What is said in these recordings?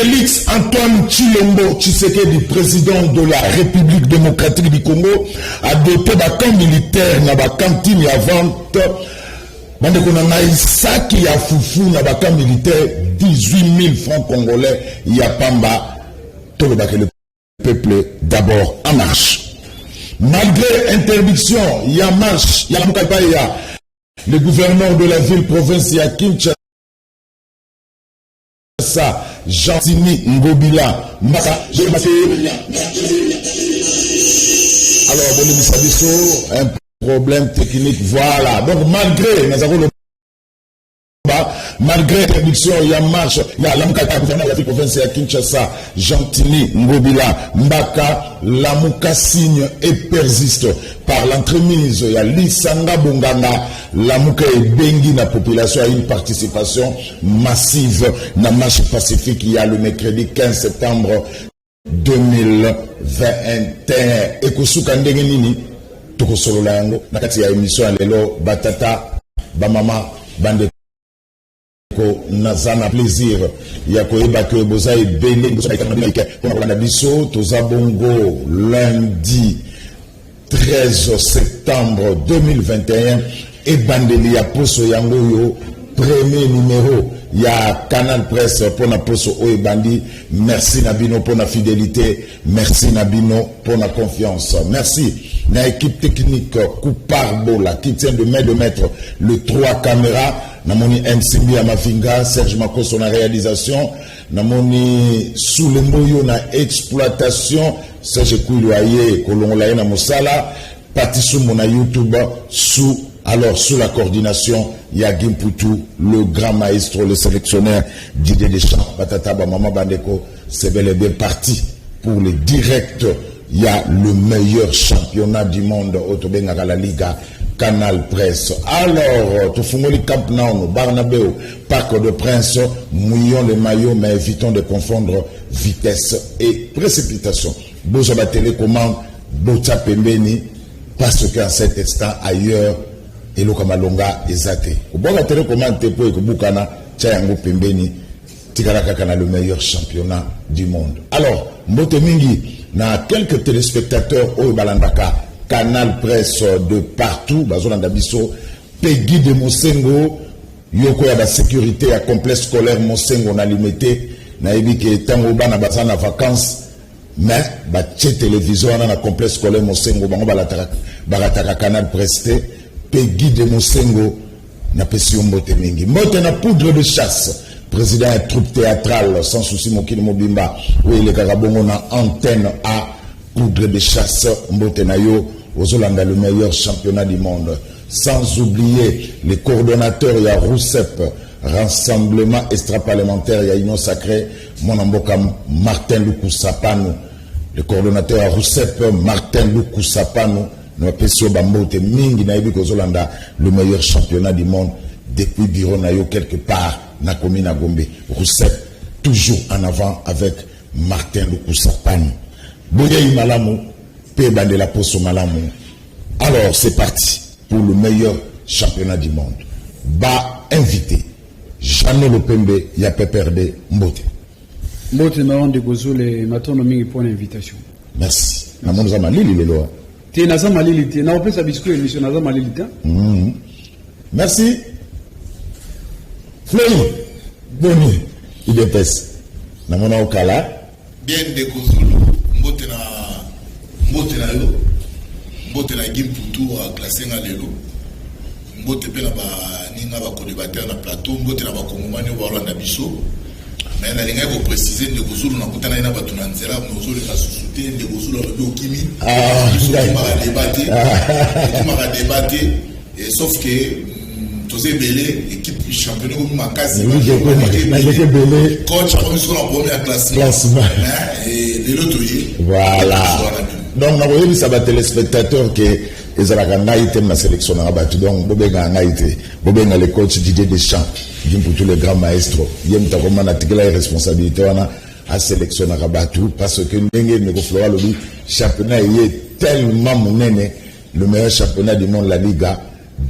Félix Antoine Tshilombo Tshisekedi, président de la République démocratique du Congo, a doté d'un camp militaire dans la cantine à vente. Bande qu'on a Isaki à Foufou dans le camp militaire 18 000 francs congolais. Il y a Pamba, tout le peuple d'abord en marche. Malgré interdiction, il y a marche, il y a le gouverneur de la ville-province, il y a Kinshasa, Gentini Ngobila, alors, un problème technique, voilà. Donc, malgré, nous avons le malgré l'interdiction, il y a marche, il y a l'amkata gouverneur de la province à Kinshasa, Gentini Ngobila, Mbaka, Lamuka signe et persiste par l'entremise, il y a Lisanga Bonganga, Lamuka et Bengi, la population a une participation massive dans la marche pacifique, il y a le mercredi 15 septembre 2021. Et Kosuka Ndengenini, Tokosolo Lango, Nakati ya émission à l'élo, Batata, Bamama, Bande. Nazana plaisir ya koyeba ke boza ebele na biso toza bongo lundi 13 septembre 2021 et bandeli ya poso yango yo premier numéro ya Canal Presse pour na poso o ebandi. Merci Nabino pour la fidélité, merci Nabino pour la confiance, merci na équipe technique Couparbo la qui tient de main de maître le 3 caméras. Namoni MCB à Mafinga, Serge Makos na réalisation, Namoni Soulemboyo na exploitation, Serge Koulouaye, Kolongolaye na Mosala, Patissou Mona YouTube, sous la coordination, Yagim Poutou, le grand maestro, le sélectionneur Didier Deschamps, Patataba Mama Bandeko, c'est bel et bien parti pour le direct. Il y a le meilleur championnat du monde, Otobenga la Liga. Canal Presse. Alors, tout le Camp Nou, Barnabéo, Parc de Prince, mouillons les maillots, mais évitons de confondre vitesse et précipitation. Bozo la télécommande, Bota Pembeni, parce qu'en cet instant, ailleurs, et le Kamalonga est zaté. Au bon la télécommande, Tepo et Kubukana, Tchayango Pembeni, Tikaraka le meilleur championnat du monde. Alors, Mbote Mingi, na quelques téléspectateurs au Balandaka, Canal Presse de partout, Bazolanda Bisso, Peggy de Mosengo, Yoko ya la sécurité à complexe scolaire Mosengo na limité, na ebi ke tango bana bazana vacances, mais ba tche télévision na complexe scolaire Mosengo, bango balataka Canal Presse, Peggy de Mosengo, na pession Mbote Mingi. Mbote na poudre de chasse, président et troupe théâtrale, sans souci Mokini Mobimba, oui, le Karabongo na antenne à poudre de chasse, Mbote na yo, aux Hollandais, le meilleur championnat du monde. Sans oublier les coordonnateurs, il y a Roussep, Rassemblement extra-parlementaire, il y a Union Sacrée, Monambokam, Martin Lukou Sapano, le coordonnateur à Roussep, Martin Lukou Sapano, nous appelons Bambote Mingi, Naïbi aux Hollandais, le meilleur championnat du monde, depuis Biro Nayo, quelque part, Nakomi Nagombe. Roussep, toujours en avant avec Martin Lukou Sapano. Boye Malamu, de la Poste Malamu. Alors c'est parti pour le meilleur championnat du monde. Bas invité Jeannot Lopembe ya Peperde Mbote. Mbote na de Gozole matono mingi pour l'invitation. Merci. Na monza malili lelo. Te na za malili te na opesa biscuit émission na za malili te. Merci. Fleury. Boni. IDPS. Na mona okala. Bien de Gozole. Mbote na yo, mbote na Gimputu a classé na lelo, mbote pe na ba ninga ba co-débatteur na plateau, mbote na ba kongomani wa Rwanda biso. Mais na linga ko préciser de Gozulu na kutana na batu na nzela, Gozulu ka susute de Gozulu ba dokimi. Tu m'as débatté et sauf que Tosé Belé équipe championnat au Makasi. Coach a remis sur la première classe. Et de l'autre voilà. Donc, nous avons dit à les téléspectateurs que les Arakangaïté na sélection na battu. Donc, Bobenga Ngaïté, Bobenga le coach Didier Deschamps, qui pour tous les grands maestros. Il y a une responsabilité à sélectionner à battu parce que le championnat est tellement monnaie, le meilleur championnat du monde, la Liga,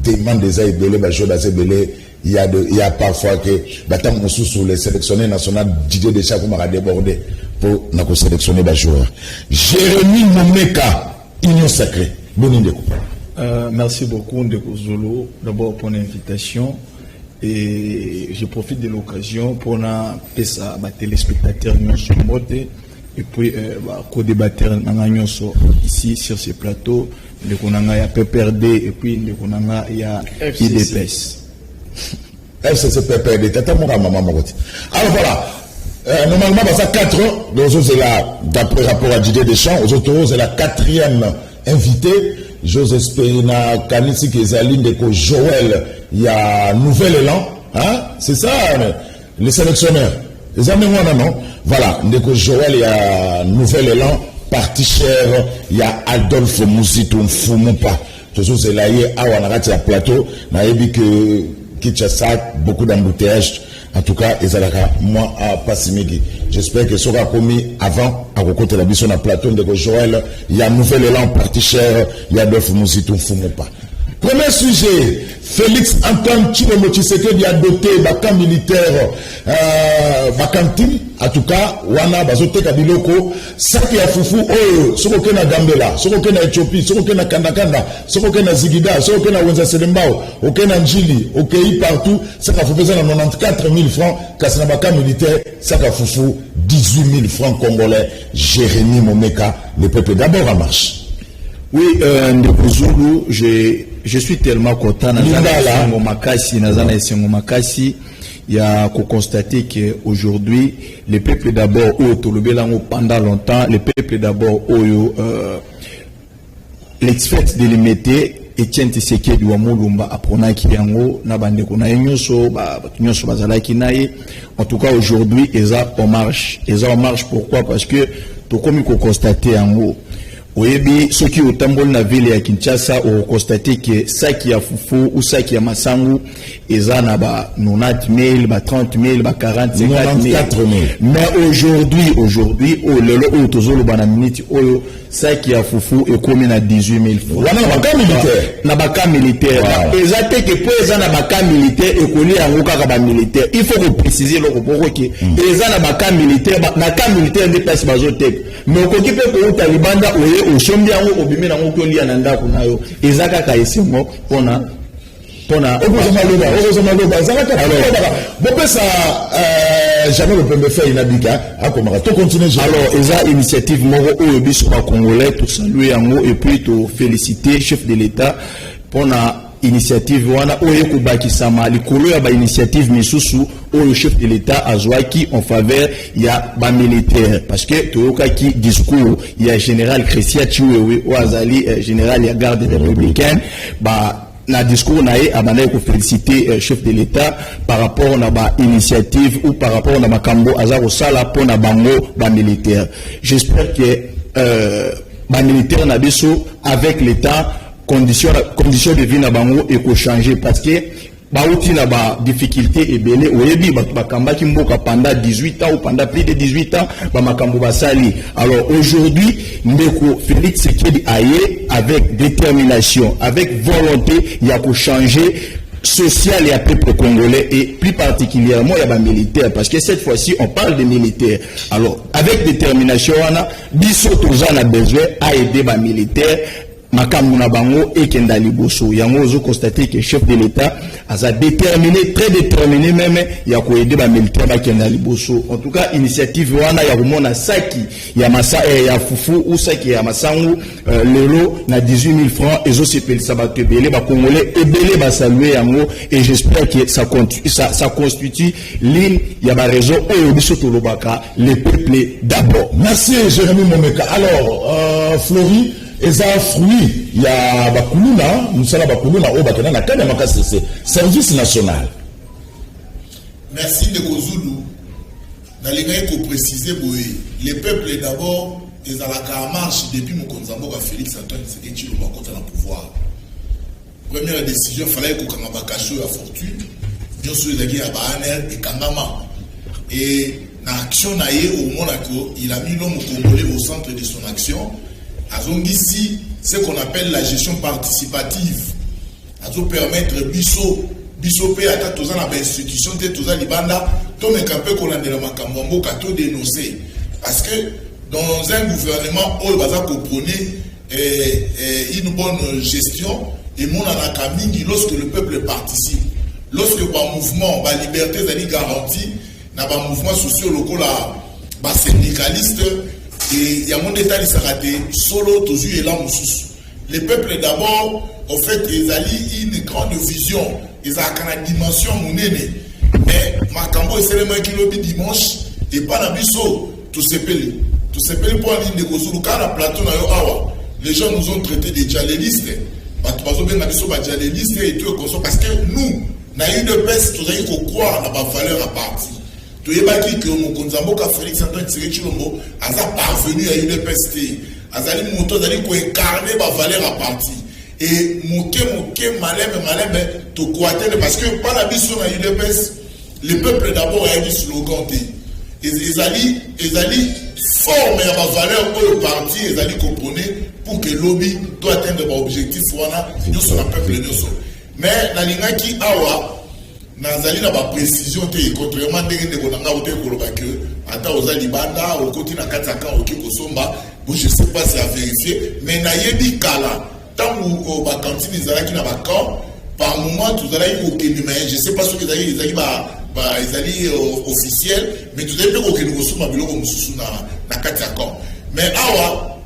demande des Aïbélé, Bajo d'Azébélé, il y a parfois que Batam sous les sélectionnés nationaux Didier Deschamps m'a débordé pour nous sélectionner des joueurs. Jérémy Momeka, Union Sacrée. Merci beaucoup Ndeko Zulu d'abord pour l'invitation et je profite de l'occasion pour ça ma téléspectateurs et puis co-débattre ici sur ce plateau de Konanga ya PPRD et puis de Konanga ya IDPS. FCC PPRD tata mon maman Mangoti. Alors voilà, normalement ça 4 ans, les autres c'est là d'après rapport à Didier Deschamps, aux autres c'est la 4e invité. J'ose espérer na Kanisi Kezaline de Joël, il y a nouvel élan, hein? C'est ça les sélectionneurs. Les amis non. Voilà, Ndeko Joël, il y a nouvel élan, parti cher, il y a Adolphe Mouzitou Mfumupa. Tout ça c'est là hier à Wanarati à plateau, na yebi que Kinshasa beaucoup d'embouteillages. En tout cas, moi à Passimigi. J'espère que ça sera commis avant à côté de la mission à plateau de Joël. Il y a un nouvel élan parti cher, il y a Adolphe Mouzitou Mfumupa. Premier sujet, Félix Antoine Tshilombo Tshisekedi a doté Bakan militaire Bakantim, en tout cas, Wana Bazote Kabiloko, Saki ya Fufu, Soko na Gambela, Soko na Éthiopie, Soko na Kandakanda, Soko na Zigida, Soko na Wenza Selembao, Soko na Njili, Okei partout, Saka Fufu ça 94 000 francs, Kasna Bakan militaire, Saka Fufu 18 000 francs congolais, Jérémy Momeka, le peuple d'abord en marche. Oui, Ndeko Zulu, je suis tellement content. Il y a qu'à constater qu'aujourd'hui, le peuple d'abord, pendant longtemps, le peuple d'abord, l'expert délimité, Etienne Tshisekedi wa Mulumba approna kiyango na bande kona nyoso nyoso bazala kinaye. En tout cas aujourd'hui, ils ont en marche. Ils ont en marche pourquoi? Parce que tout comme qu'on constater en haut. Oyebi ceux qui au tambol na ville ya Kinshasa ont constaté que ça qui a Fufu ou ça qui a Masangu eza na ba 90 000, ba 30 000, ba 40 000, 54 000. Mais aujourd'hui le lo tozolo bana minute oyo ça qui a Fufu est commis à 18 000 francs. Wana na baka militaire. Na baka militaire. Eza te que pour eza na baka militaire et koli yango kaka ba militaire. Il faut que préciser le report que eza na baka militaire na ka militaire de place bazotek. Mais ko ki pe ko talibanda oye o shombi yango obimi na ngo kolia na ndako nayo. Eza kaka esengo pona jamais le premier fait inhabika à comment tout continuer. Alors eza initiative moko oyo biso ba congolais tout saluer yango et puis tout féliciter chef de l'état pour na initiative wana oyo kubakisama likolo ya ba initiative misusu oyo chef de l'état azwaki en faveur ya ba militaire parce que toyoka ki discours ya général Christian Chiwewe o azali général ya garde républicaine ba na discours nae abana ko féliciter chef de l'état par rapport na ba initiative ou par rapport na makambo azaro sala pona bango ba militaire. J'espère que ba militaire na biso avec l'état condition de vie na bango et ko changer parce que ba outi na ba difficulté et belé oyebi ba kamba ki mboka pendant 18 ans ou pendant plus de 18 ans ba makambo basali. Alors aujourd'hui Ndeko Félix Tshisekedi aye avec détermination, avec volonté, il y a pour changer social et à peuple congolais et plus particulièrement il y a des militaires parce que cette fois-ci on parle des militaires. Alors avec détermination on a biso tozana a besoin à aider les militaires. Makamuna bango et Kendali Bosso. Yango zo constaté que le chef de l'État a déterminé, très déterminé même, il y a quoi aider les militaires à Kendali Bosso. En tout cas, initiative wana ya rumona saki, ya masa ya fufu ou saki ya masangu, lelo na 18 000 francs et zo sepel sabate belé ba congolais et belé ba saluer yango et j'espère que ça constitue l'île ya ba réseau oyo biso tolobaka le peuple d'abord. Merci Jérémy Momeka. Alors Flori et ça fruit, il y a Bakuluna, nous sommes Bakuluna, au Bakana, na Kanya Makasese, service national. Merci de Kozulu. Dans les gars, il faut préciser, les peuples d'abord, ils ont la marche depuis mon Konzambo à Félix Antoine Tshisekedi Tshilombo contre le pouvoir. Première décision, il fallait qu'on ait caché la fortune. Bien sûr, il y a Bahaner et Kangama. Et dans l'action, au Monaco, il a mis l'homme congolais au centre de son action. Ici, ce qu'on appelle la gestion participative. À tout permettre Bissot, bisope ata toza na ba institution te toza libanda to me kampe ko landela makambo mboka to dénoncer parce que dans un gouvernement où baza comprendre une bonne gestion et mon anaka mingi lorsque le peuple participe, lorsque ba mouvement ba liberté zali garantie na ba mouvement sociaux locaux là ba syndicaliste et ya mon état lisarate solo tozu elan mususu. Le peuple d'abord en fait ils ali une grande vision, ils a kana dimension monene mais makambo eselema ki lobi dimanche et pas na biso tout s'epele pour aller de kozulu kana plateau na yo awa les gens nous ont traités de djihadistes bato bazobe na biso ba djihadistes et tout parce que nous na UDPS tozali ko croire na ba valeur à parti to yebaki que mokonzi mboka Félix Antoine Tshisekedi Tshilombo aza parvenu à UDPS azali moto azali ko incarner ba valeur à parti et moke maleme to koatele parce que pas la biso na UDPS le peuple d'abord a dit slogan ezali forme ya ba valeur pour le parti ezali comprendre pour que lobby doit atteindre ba objectif wana nyonso na peuple nyonso mais na lingaki awa nazali na ba précision te contrairement ndenge ndeko nanga ote koloba que ata oza libanda okoti na kataka oki kosomba bon je sais pas si à vérifier mais na yebi kala tangu ba cantine ezalaki na ba camp par moment tout ezalaki kokende mais je sais pas ce que ezali ezali officiel mais tout ezali pe kokende kosomba biloko mosusu na kati ya camp mais awa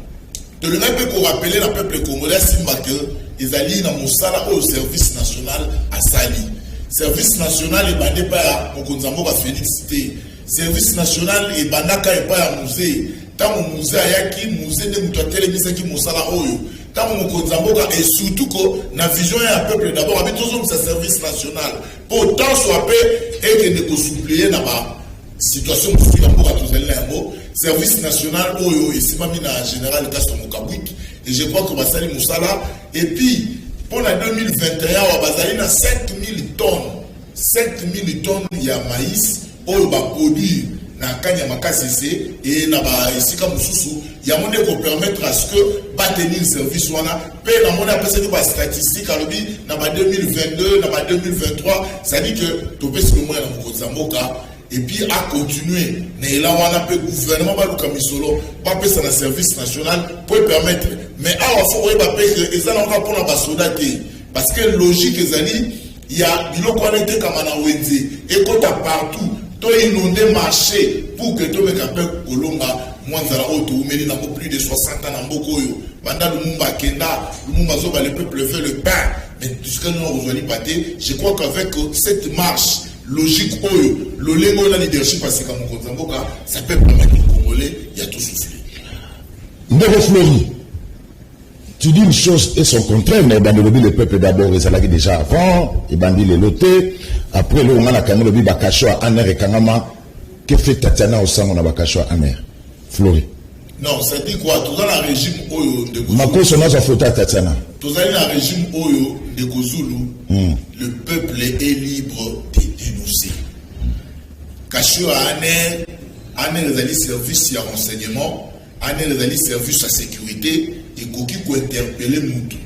tolingai mpe korapele na peuple congolais asimba ke ezali na mosala oyo service national asali service national ebande epai ya mokonzi ya mboka Félix te service national ebandaka epai ya musée ntango musée ayaki musée nde moto atelemisaki mosala oyo ntango mokonzi ya mboka et surtout ko na vision ya peuple d'abord abi tozomisa service national mpo ntanso ape ekende kosupplie na ba situation mosusu ya mboka tozali na yango service national oyo esimami na général Gaston Mokabwiki et je crois que basali mosala et puis pour la 2021 wa bazali na 5000 tonnes ya maïs oyo ba produit na kanya makasese et na ba esika mosusu ya monde ko permettre à ce que ba tenir service wana pe na monde apesa ni ba statistique alobi na ba 2022 na ba 2023 ça dit que to pesi le moyen na mokonzi mboka et puis à continuer mais là on a peu gouvernement ba luka misolo ba pesa na service national pour permettre mais awa faut ba pesa ezala encore pour la basoda parce que logique ezali il y a biloko wana te kama na wenze ekota partout to inonder marché pour que to meka pe kolonga mwanzala oto umeli na plus de 60 ans na mboko oyo banda lumumba kenda lumumba zo ba le peuple veut le pain mais jusqu'à nous aujourd'hui pâté je crois qu'avec cette marche logique oyo lolengo na leadership parce que mokonzi mboka ça peut permettre aux Congolais il y a tout soufflé Ndeko Flori. Tu dis une chose et son contraire, mais dans le peuple d'abord, ils allaient déjà avant, ils bandit les lotés. Après, le on a quand même Bakashwa Aner et Kangama. Que fait Tatiana au sang on a Bakashwa Aner? Flori. Non, ça dit quoi? Tout dans le régime Oyo de Kozulu. Mako son âge a fauté à Tatiana. Tout dans le régime Oyo de Kozulu, le peuple est libre de dénoncer. Kashwa Aner les services de renseignement, Aner les services de sécurité. Et koki ko interpeller mutu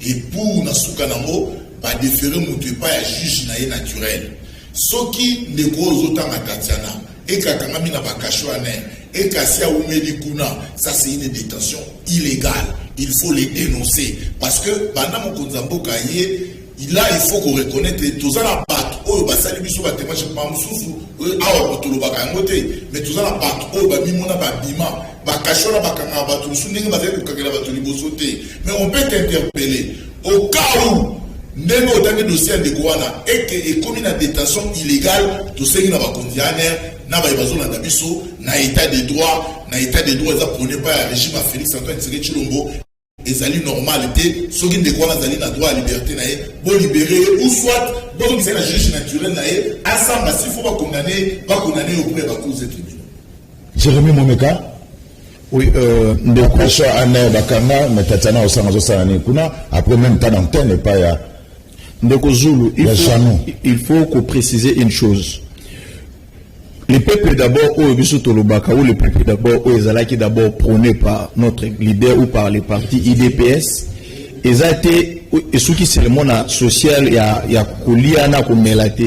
et pour na suka nango ba déférer mutu pas ya juge na naturel soki ndeko ozotanga Tatiana et kakanga mina bakashwa ane et kasi umeli kuna ça c'est une détention illégale il faut les dénoncer parce que banda mokonzi mboka ye là il faut qu'on reconnaisse tous la part oyo basali biso ba témoignage pa mususu awa ko tolobaka yango te mais tous la part oyo ba mimona ba bima bakashona bakanga bato mususu ndenge bazali kokakela bato liboso te mais on peut t'interpeller au cas où ndenge otangi dossier ndeko wana eke ekomi na détention illégale tosengi na bakondianer na bazolanda biso na état de droit eza prôné par le régime à Félix Antoine Tshisekedi Tshilombo ezali normalité soki ndeko wana azali na droit à liberté na ye bo libérer ou soit bo qui c'est la juge naturelle na ye asamba s'il faut pas condamner auprès de la cour des tribunaux. Jérémy Momeka. Oui, Bakashwa Aner bakanga mais Tatiana au sang zosana kuna après même temps d'antenne pas ya Ndeko Zulu, il faut qu'on précise une chose. Le peuple d'abord, ou le peuple d'abord, d'abord prôné par notre leader ou par les partis IDPS, ils ont été et ce qui c'est le monde social il y a Koliana comme Melate.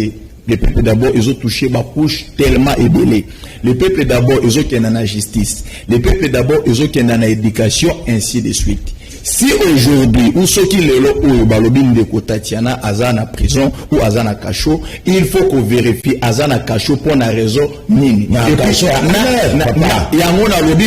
Les peuples d'abord, ils ont touché ma couche tellement ébélée. Les peuples d'abord, ils ont qui dans la justice. Les peuples d'abord, ils ont qui dans l'éducation, ainsi de suite. Si aujourd'hui, ou ceux qui le ou balobin de Kotatiana, Azana prison ou Azana cachot, il faut qu'on vérifie Azana cachot pour la raison nini. Il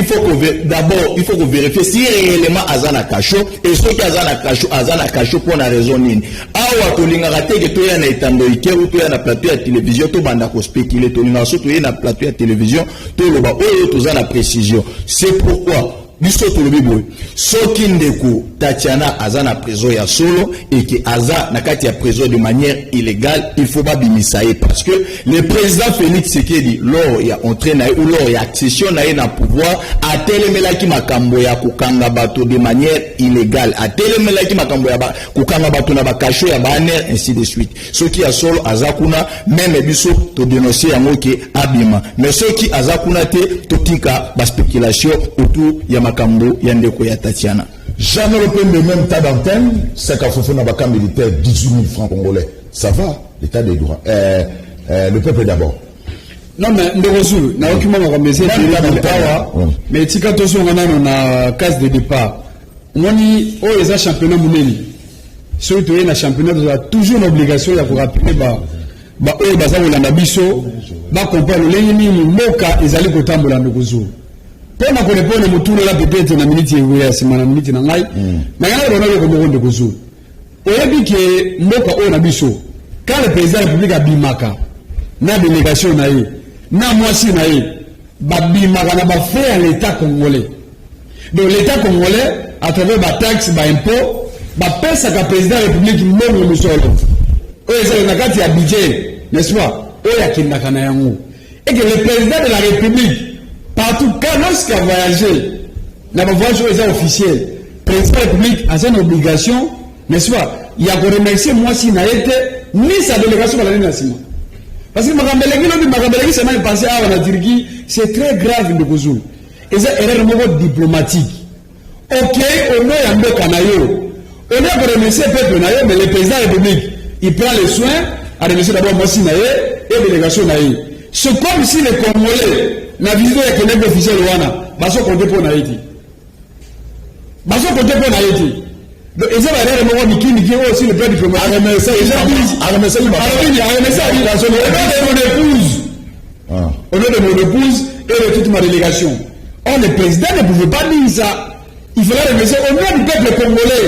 faut qu'on d'abord, il faut qu'on vérifie si réellement Azana cachot et ceux qui Azana cachot pour la raison nini. Awa tolinga rate que toi na etando ike ou toi na plateau à télévision to banda ko spéculer tolinga so to na plateau à télévision to loba oyo to za la précision. C'est pourquoi biso tolobi boy soki ndeko Tatiana azana prison ya solo et que aza na kati ya prison de manière illégale, il faut pas bimisaye parce que le président Félix Tshisekedi lors ya entré na ou lors ya accession na na pouvoir a telemelaki makambo ya kokanga bato de manière illégale, a telemelaki makambo ya kokanga bato na bakasho ya baner ainsi de suite. Soki ya solo azakuna même biso to dénoncer yango ke abima, mais soki azakuna te totika ba spéculation autour ya makambo ya ndeko ya Tatiana. Jamais le PM de même tas d'antenne, c'est qu'à Fofo Nabaka militaire 18 000 francs congolais. Ça va, l'état des droits. Le peuple d'abord. Non, mais Ndorozulu, n'a aucun moment à mais tika tozo on a case de départ. On y les championnats mouneli. Ceux qui ont un championnat ont toujours l'obligation de rappeler eux baza olanda biso ba comprendre le nini moka ezali kotambola Ndorozulu. Pona kone pone mutulu la peut-être na minute ya semana minute na ngai na ngana rona ko mokonde kozo oyebi ke mboka o na biso quand le président de la République abimaka na délégation na ye na mwasi na ye babimaka na ba faire l'état congolais. Donc l'état congolais à travers ba taxe ba impôt ba pesa ka président de la République mbongo musolo o ezali na kati ya budget, n'est-ce pas, o ya kindaka na yango et que le président de la République partout, quand lorsqu'il a voyagé, la voyage est officielle, le président de la République a une obligation, n'est-ce pas, il y a que remercier moi si n'a été ni sa délégation à l'année nationale. Parce que Magambelegi s'est mal passé à la Turquie, c'est très grave de Gouzou. Et c'est une erreur diplomatique. Ok, on est un peu canaillot. On est à remercier le peuple naïe, mais le président de la République, il prend les soins à remercier d'abord moi si naïe et délégation naïe. C'est comme si les Congolais na visite ya kenebe officiel wana baso compter pour na yeti baso compter pour na yeti donc ils avaient l'air de mikini qui aussi le plan diplomatique arrêtez on est de mon épouse et de toute ma délégation. Or le président ne pouvait pas dire ça, il fallait remercier au nom du peuple congolais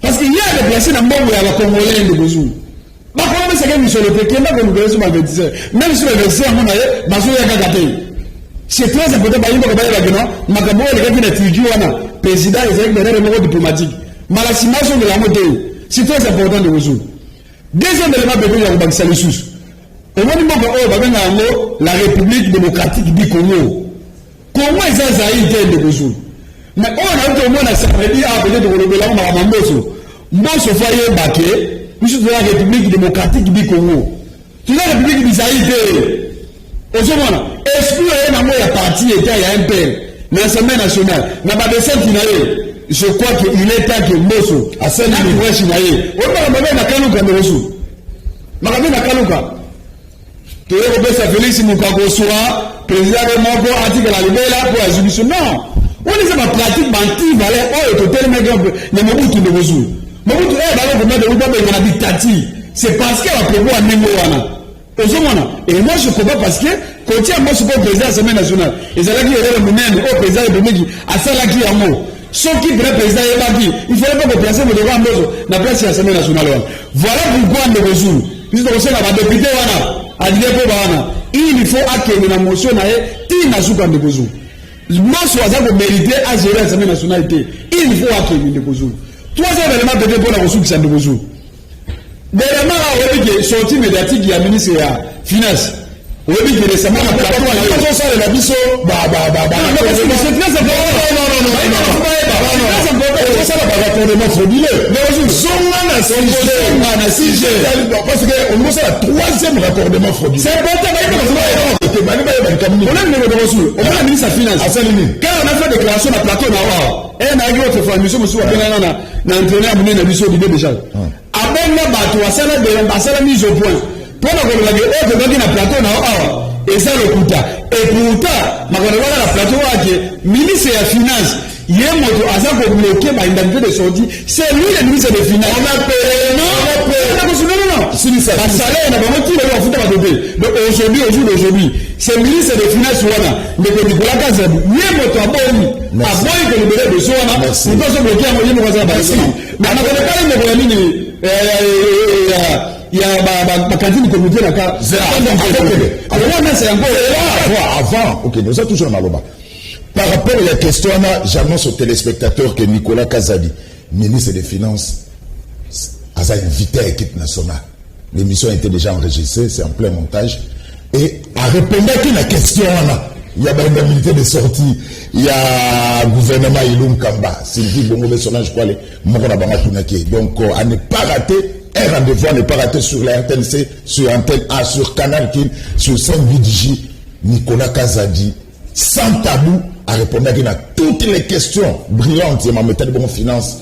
parce qu'il y a déplacé dans mbongo ya ba congolais de Bozou ba congolais c'est que monsieur le président va nous donner sur ma 26 même sur le verset on a baso ya kakate. C'est très important pour nous de faire makambo les gars qui n'étudient wana président ils ont des erreurs diplomatiques malasimation de la moto c'est très important de résoudre. Deuxième élément de la Banque Salisus au moment la République démocratique du Congo comment ils ont zaïté de résoudre mais on a au moins la samedi à appeler de relever Mamboso Mboso Faye Baké nous sommes la République démocratique du Congo c'est la République du zaïté. Est-ce qu'il y a un parti était à un père dans l'Assemblée nationale, dans la descente je crois qu'il est temps que Mosso, à celle qui va chinailler. On va remettre la Kalouka de Mosso. Ma ramène la Kalouka. Tu es au Bessa Félix Moukagosoa, président de Moko, article à la libéra pour la juridiction. Non. On est dans la pratique bantive, on est tellement grand, mais Mobutu de Mosso. Mobutu est dans le domaine de l'Ouba, mais il y a des tati. C'est parce qu'elle a prévu un Némoana. Et moi je comprends parce que quand il y a moi je suis président de l'Assemblée nationale et c'est là qu'il y a le président de la République à ça là qui est un mot ceux qui prennent le président il ne fallait pas que placer le droit dans la place de l'Assemblée nationale. Voilà pourquoi on le résout puisque on sait que les députés il faut accueillir la motion qui n'a pas de besoin. Moi je suis mérité à gérer l'Assemblée nationale, il faut accueillir les besoins. Troisième élément de dépôt dans la ressource qui s'en besoin. Dernièrement, on a dit que sortie médiatique il y a ministre de la Finance. On a dit que récemment, on a plateau à la biso. Non, c'est très important. Parce qu'on a la troisième raccordement frauduleux. C'est important. ok, bah, on a le ministre de la Finance. Quand on a fait déclaration à plateau, et on a eu votre formation, monsieur, on a entraîné à mener la mission d'idée déjà. Après, on a battu, on a mise au point. Pour la plateau, et ça le coûta. Et pourtant, la plateau, ministre de la Finance, il y a un mot à bloquer par une indemnité de sortie. C'est lui le ministre des Finances. On a payé. Non. Si ça. Le salaire, on a vraiment tout le monde à côté. Donc aujourd'hui, au jour d'aujourd'hui, c'est le ministre des Finances, mais que Nicolas Kazadi, il y a un mot à bloquer. Avant que le bénéfice de Soana, nous devons bloquer un moyen de faire ça. Mais on n'a pas le mot il y a ma cantine communauté là. Avant, ok, nous sommes toujours dans Maloba. Par rapport à la question, j'annonce aux téléspectateurs que Nicolas Kazadi, ministre des Finances, a invité à l'équipe nationale. L'émission a été déjà enregistrée, c'est en plein montage. Et a répondu à la question, il y a une indemnité de sortie, il y a le gouvernement Ilum Kamba, Sylvie Bongo Bessona, je crois, donc à ne pas rater un rendez-vous, à ne pas rater sur la RTNC, sur Antenne A, sur Canal King, sur 5 VDJ, Nicolas Kazadi, sans tabou, à répondre à toutes les questions brillantes et ma méthode de finance,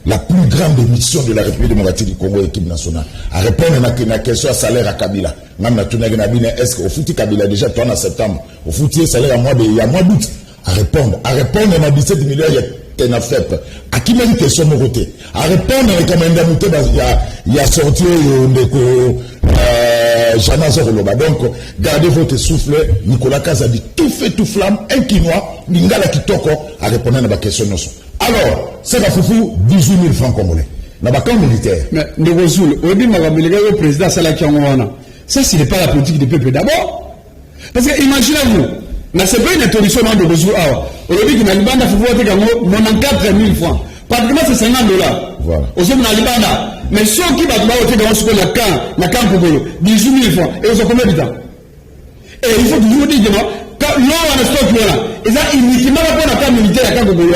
la plus grande émission de la République démocratique du Congo, équipe nationale. À répondre à la question à salaire à Kabila. Est-ce qu'au foutu Kabila déjà, toi en septembre, au foutu salaire à mois d'août, à répondre à 17 millions, il y a FEP. À qui même question de côté. À répondre avec un indemnité, il y a sorti Jana Zoroloba. Donc, gardez votre souffle. Nicolas Kazadi, tout fait, tout flamme, un quinois, Lingala Kitoko, à répondre à la question. Alors, c'est la foufou, 18 000 francs congolais. Dans le camp militaire. Mais, au début, le président Salaki Angoana, ça, ce n'est pas la politique du peuple d'abord. Parce que, imaginez-vous, c'est pas une introduction dans le Bozou. Aujourd'hui, il y a une bande à foufou, 94 000 francs. Pratiquement, c'est 50 $. Voilà. Aujourd'hui, il y a une bande. Mais ceux qui vont dans ce qu'on a camp Kogolo, 18 000 francs, et ils ont combien de temps? Et il faut toujours dire que l'on a un stock là, ils ont uniquement la camp militaire à camp Kogolo.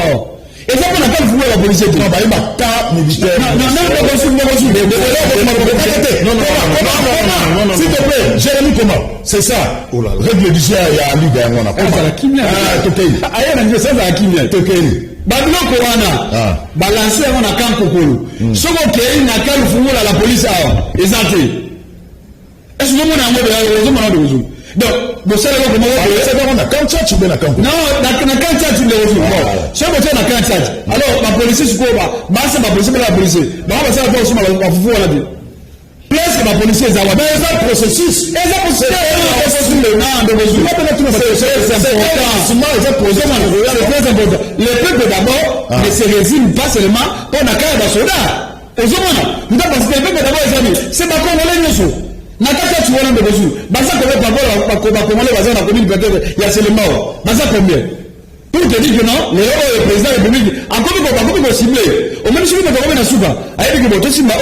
Et ça, on a pas le la police. Non, il y a camp militaire. Non, s'il te plaît, Jérémy, comment? C'est ça. Règle du jeu, il y a un ligue à Babylon Kowana, balancer on a camp Kokolo. Ce qu'on a na camp fumula la police a exacté. Est-ce que mon amour de donc, vous savez comment c'est on a camp chat ou na camp. Non, na camp chat de Ozu. Ce qu'on a camp chat. Alors la police c'est quoi ba c'est la police la police. Ba ba ça va aussi ma fufu wala bi. Presque la police est awa. Mais ça processus. Et ça processus le nom de Ozu. Le peuple d'abord ne se résigne pas seulement pour la carrière d'un soldat. Aux hommes, nous avons passé le peuple d'abord, c'est ma congolais. N'a pas fait de Bozou. Baza combien par rapport à comment les voisins ont commis peut-être, il y a c'est le mort. Baza combien? Pour te dire que non, le président de la République, encore une fois, ciblé. Au même si vous avez combien de souba, avec que votre simba,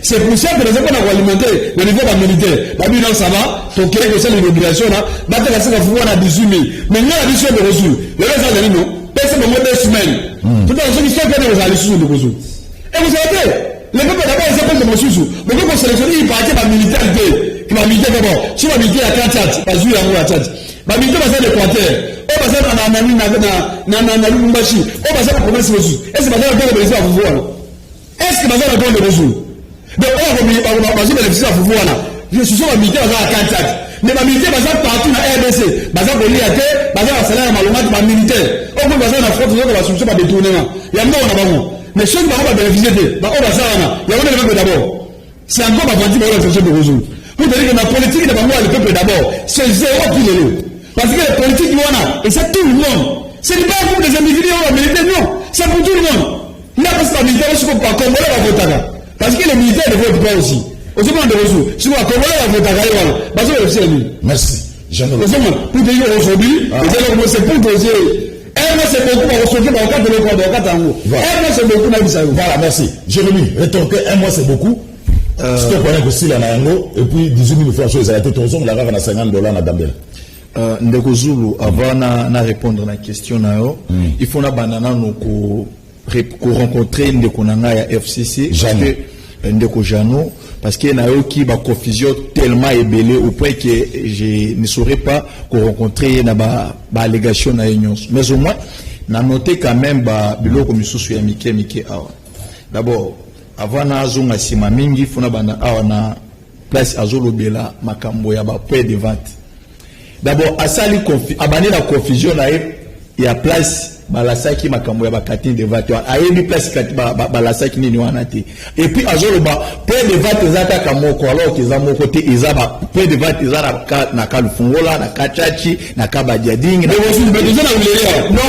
c'est pour ça que nous avons alimenté le niveau militaire. La Bible, ça va, pour qu'il y ait une obligation là, battre la scène à pouvoir à 18 000. Mais nous, la mission de Bozou, le reste de l'année, personne ne peut 2 semaines. Tout à l'heure, ils sont bien dans la mission de Bozou. Et vous savez, le peuple d'abord, ils s'appellent de Moussou. Mais quand on sélectionne, il paraît que la militaire, qui va militaire d'abord. Si la militaire a 4 Tchad, pas jouer à Tchad. La militaire va faire l'Équateur. On va faire dans Lumbashi. On va faire la province de Moussou. Est-ce que va faire le bénéfice à vous voir? Est-ce que va faire le Moussou? Donc, on va faire bénéfice à vous voir. Je suis sûr que la militaire va faire 4 Tchad. Mais la militaire va faire partout dans la RDC. Va faire pour l'IAT, va faire un salaire à Malomate, la militaire. On va faire la fraude, on va solution par détournement. Il y a un mot, on a bon. Mais ceux qui vont bénéficier de, on va faire il y a un peuple d'abord. C'est encore ma partie pour la société de Rouzou. Pour dire que la politique de le peuple d'abord, c'est zéro pile l'eau. Parce que la politique, et c'est tout le monde. Ce n'est pas pour des individus ou des militaires, non. C'est pour tout le monde. Il n'y a pas de militaire, je ne peux pas Congolais à voter. Parce que les militaires ne votent pas aussi. Au second de Rouzou, je ne peux pas Congolais à voter. Parce que c'est lui. Merci. Pour dire aujourd'hui, c'est pour doser. C'est beaucoup pour recevoir dans le cadre de l'Equateur. C'est beaucoup dans voilà, merci. Jérémy, rétorquer un mois c'est beaucoup. Si tu connais aussi la Nayango, et puis 18 000 francs, ils ont été ton son, la rare à $50 à Dambel. Ndeko Zulu, avant de répondre à la question, il faut que nous rencontrer Ndeko Nanga à FCC. ndeko Jano parce que na yo ki ba confusion tellement ébélé au point que je ne saurais pas rencontrer na ba allégation na union mais au moins na noté quand même ba biloko misusu ya mike awa d'abord avant na azonga sima mingi funa bana awa na place azolobela makambo ya ba point de vente d'abord asali abani la confusion na ya place balasaki makambo ya bakatine de vente ayebi place balasaki nini wana te et puis azoloba point de vente ezaka kamoko alors que za moko te ezaba point de vente ezana na kalufungola na kachachi na kabadiadingi na aussi mais déjà na ulewa non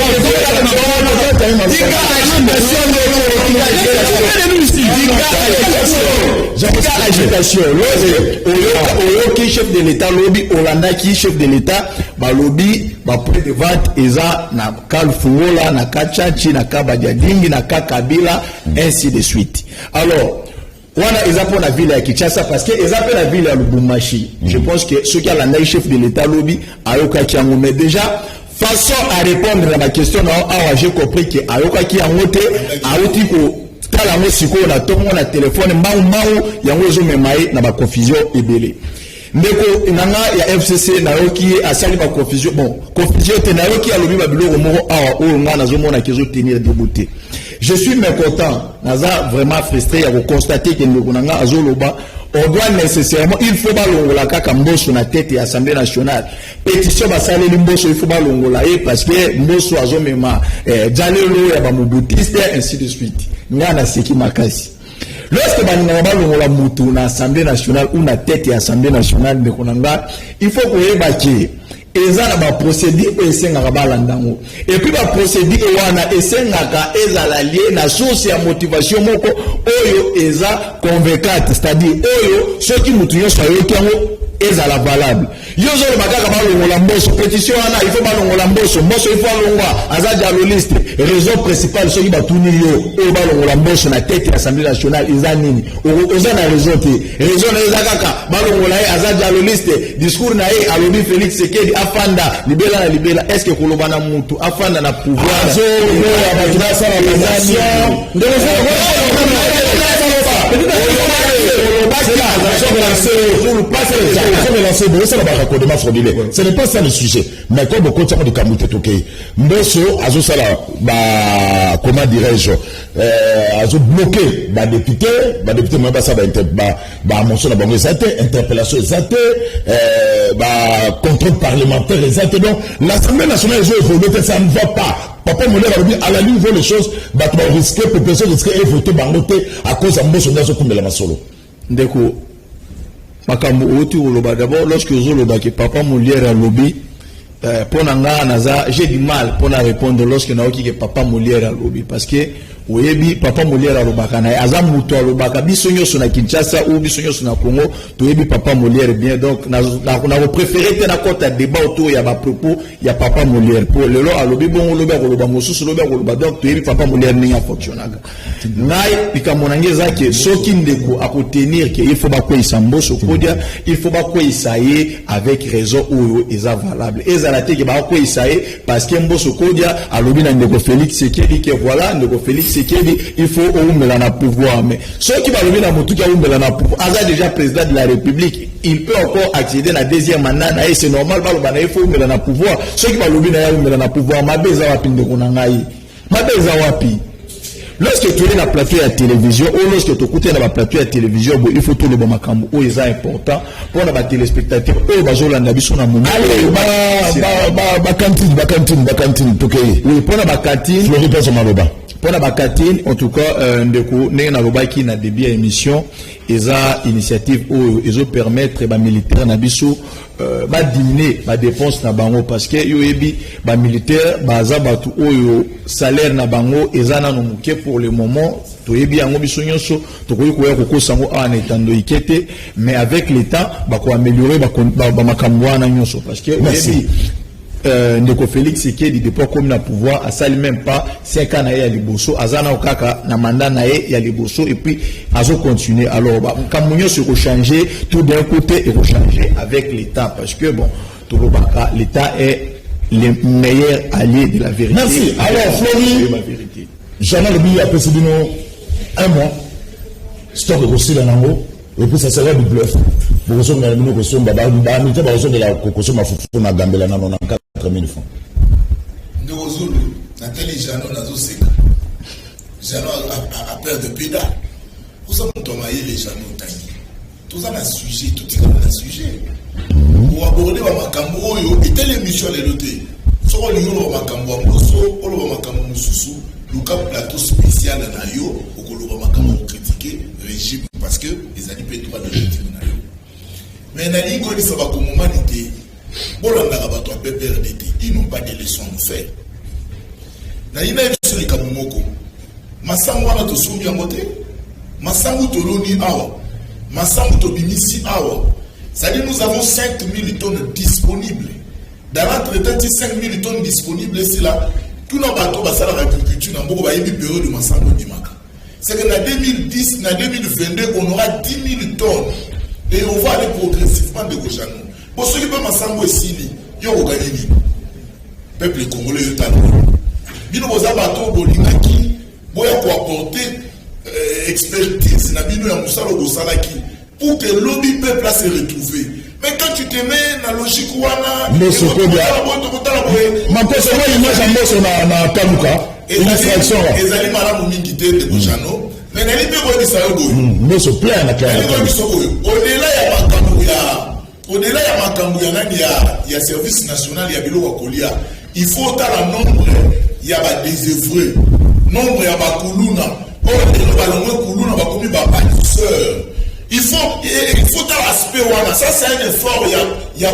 agitation oyoki chef de l'état lobby olandaki chef de l'état balobi ba point de vente eza na kalufungola na kachachi na kabadiadingi na kakabila ainsi de suite. Alors wana eza pour la ville ya Kinshasa parce que eza pour la ville ya Lubumbashi. Je pense que ceux qui a la chef de l'état lobby ayoka ki yango mais déjà façon à répondre à ma question na j'ai compris que ayoka ki yango te auti ko tala mo siko na tomo na téléphone mau yango zo memaye na ba confusion ebele. Ndeko nanga ya FCC na yoki asali ba confusion bon confusion te na yoki alobi ba biloko moko awa o nga na zo mona kezo tenir debout. Je suis mécontent naza vraiment frustré ya constater que ndeko nanga azoloba on doit nécessairement il faut balongola kaka mboso na tête ya Assemblée nationale pétition basali mboso il faut balongola parce que mboso azomema jalelo ya ba mubutiste ainsi de suite ngana seki makasi. Lorsque baninga balongola mutu na Assemblée nationale ou na tête ya Assemblée nationale de konanga il faut que ebaki ezala ba procédure esengaka balandango et puis ba procédure wana esengaka ezala lié na source ya motivation moko oyo eza convaincante c'est-à-dire oyo soki mutu nyonso ayoki yango ezala valable yozo le makaka balongola mboso pétition wana il faut balongola mboso il faut alongwa azaja lo liste raison principale soki batuni yo balongola mboso na tête ya Assemblée nationale eza nini oza na raison te raison na eza kaka balongola azaja lo liste discours na alobi Félix Sekedi afanda libela est-ce que kolobana mutu afanda na pouvoir ce n'est pas ça le sujet mais comme beaucoup de Kamute Tokei Mboso azosala comment dirais-je azo bloqué député moi ça ba motion na bango ezate interpellation ezate contrôle parlementaire ezate donc l'Assemblée nationale ça ne va pas. Papa Mouler a dit à la ligne les choses va risquer pour personne risquer et voter bangoté à cause de Mboso ndazo kumbela masolo ndeko makambo oti oloba d'abord lorsque ozoloba que papa Molière a lobby pour nanga naza j'ai du mal pour répondre lorsque naoki que papa Molière a lobby parce que oyebi papa Molière a lobaka na azamuto alobaka biso nyoso na Kinshasa ou biso nyoso na Congo toyebi papa Molière bien donc na préféré te na kota débat autour ya ba propos ya papa Molière pour lelo alobi bon loba mosusu loba donc toyebi papa Molière ni fonctionnaka ngai pikamonange zake soki ndeko akotenir que il faut ba ko isamboso kodia il faut ba ko isaye avec raison ou eza valable ezala te ke ba ko isaye parce que mboso kodia alobi na ndeko Félix Sekedi que voilà ndeko Félix Sekedi il faut oumela na pouvoir mais ceux qui va lever na mutu qui oumela na pouvoir aza déjà président de la République il peut encore accéder à la deuxième mandat et c'est normal balobana il faut oumela na pouvoir ceux qui va lever na oumela na pouvoir mabeza wapi ndeko na ngai mabeza wapi lorsque tu es na plateau à télévision ou lorsque tu écoutes na plateau à télévision il faut tout le bon makambo o est important pour na téléspectateurs o bazolanda biso na moment ba cantine Tokei oui pour na ba cantine Flori passe maloba pour la bakatine en tout cas ndeko ne na lobaki na début émission eza initiative ou ezo permettre ba militaire na biso ba diminuer ba dépense na bango parce que yo yebi ba militaire baza batu oyo salaire na bango eza na muke pour le moment to yebi yango biso nyonso to koyi koya ko sango ana etando ikete mais avec l'état ba ko améliorer ba makambo na nyonso parce que yebi ndeko Félix Sekedi depuis comme na pouvoir asali même pas 5 ans na ya liboso azana okaka na mandat na ya liboso et puis azo continuer alors comme nous se changer tout d'un côté et changer avec l'état parce que bon tout le baka l'état est le meilleur allié de la vérité. Merci. Alors Flori, Jean le billet a précédé un mois stock aussi dans l'ango et puis ça sera du bluff pour que nous nous consommer bah nous avons besoin de la consommer fufu na gambela na 4 000 francs Ndeko Zulu Nathalie Jano nazo seka Jano a peur de pédale vous savez tomailler les Jano tangi tout ça na sujet tout ça na sujet pour aborder ma makambo oyo et telle émission les lotés soko liyo ma makambo moso olo ma makambo mususu luka plateau spécial na yo okoloba makambo critiquer régime parce que les alliés droit de régime na yo mais na lingo ni ça va comme humanité bolanda ka bato PPRDT ils n'ont pas de leçons à faire na ina sur les kamomoko masango wana to sumbi ngote masango to loni awa masango to bimisi awa ça dit nous avons 5000 tonnes disponibles dans l'entretien 5000 tonnes disponibles ici là tout nos bateaux basala l'agriculture na mboko ba yebi période de masango dimaka c'est que en 2010 en 2022 on aura 10 000 tonnes et on va aller progressivement de Gojano pour ceux qui peuvent masango ici yo organiser peuple congolais yo talo bino boza bateau bolingaki boya ko apporter expertise na bino ya musalo bosalaki pour que lobby peuple se retrouver. Mais quand tu te mets dans la logique wana Moso Kobia Makoso moi image en Moso na Kamuka illustration ezali malamu mingi te de Gojano mais nali pe ko bisa yo boyo Moso plein na Kamuka au-delà ya makambo ya nani ya service national ya biloko kolia il faut tala nombre ya ba désœuvrés nombre ya ba kuluna o ba longwe kuluna ba komi ba bâtisseur il faut dans l'aspect wana ça c'est un effort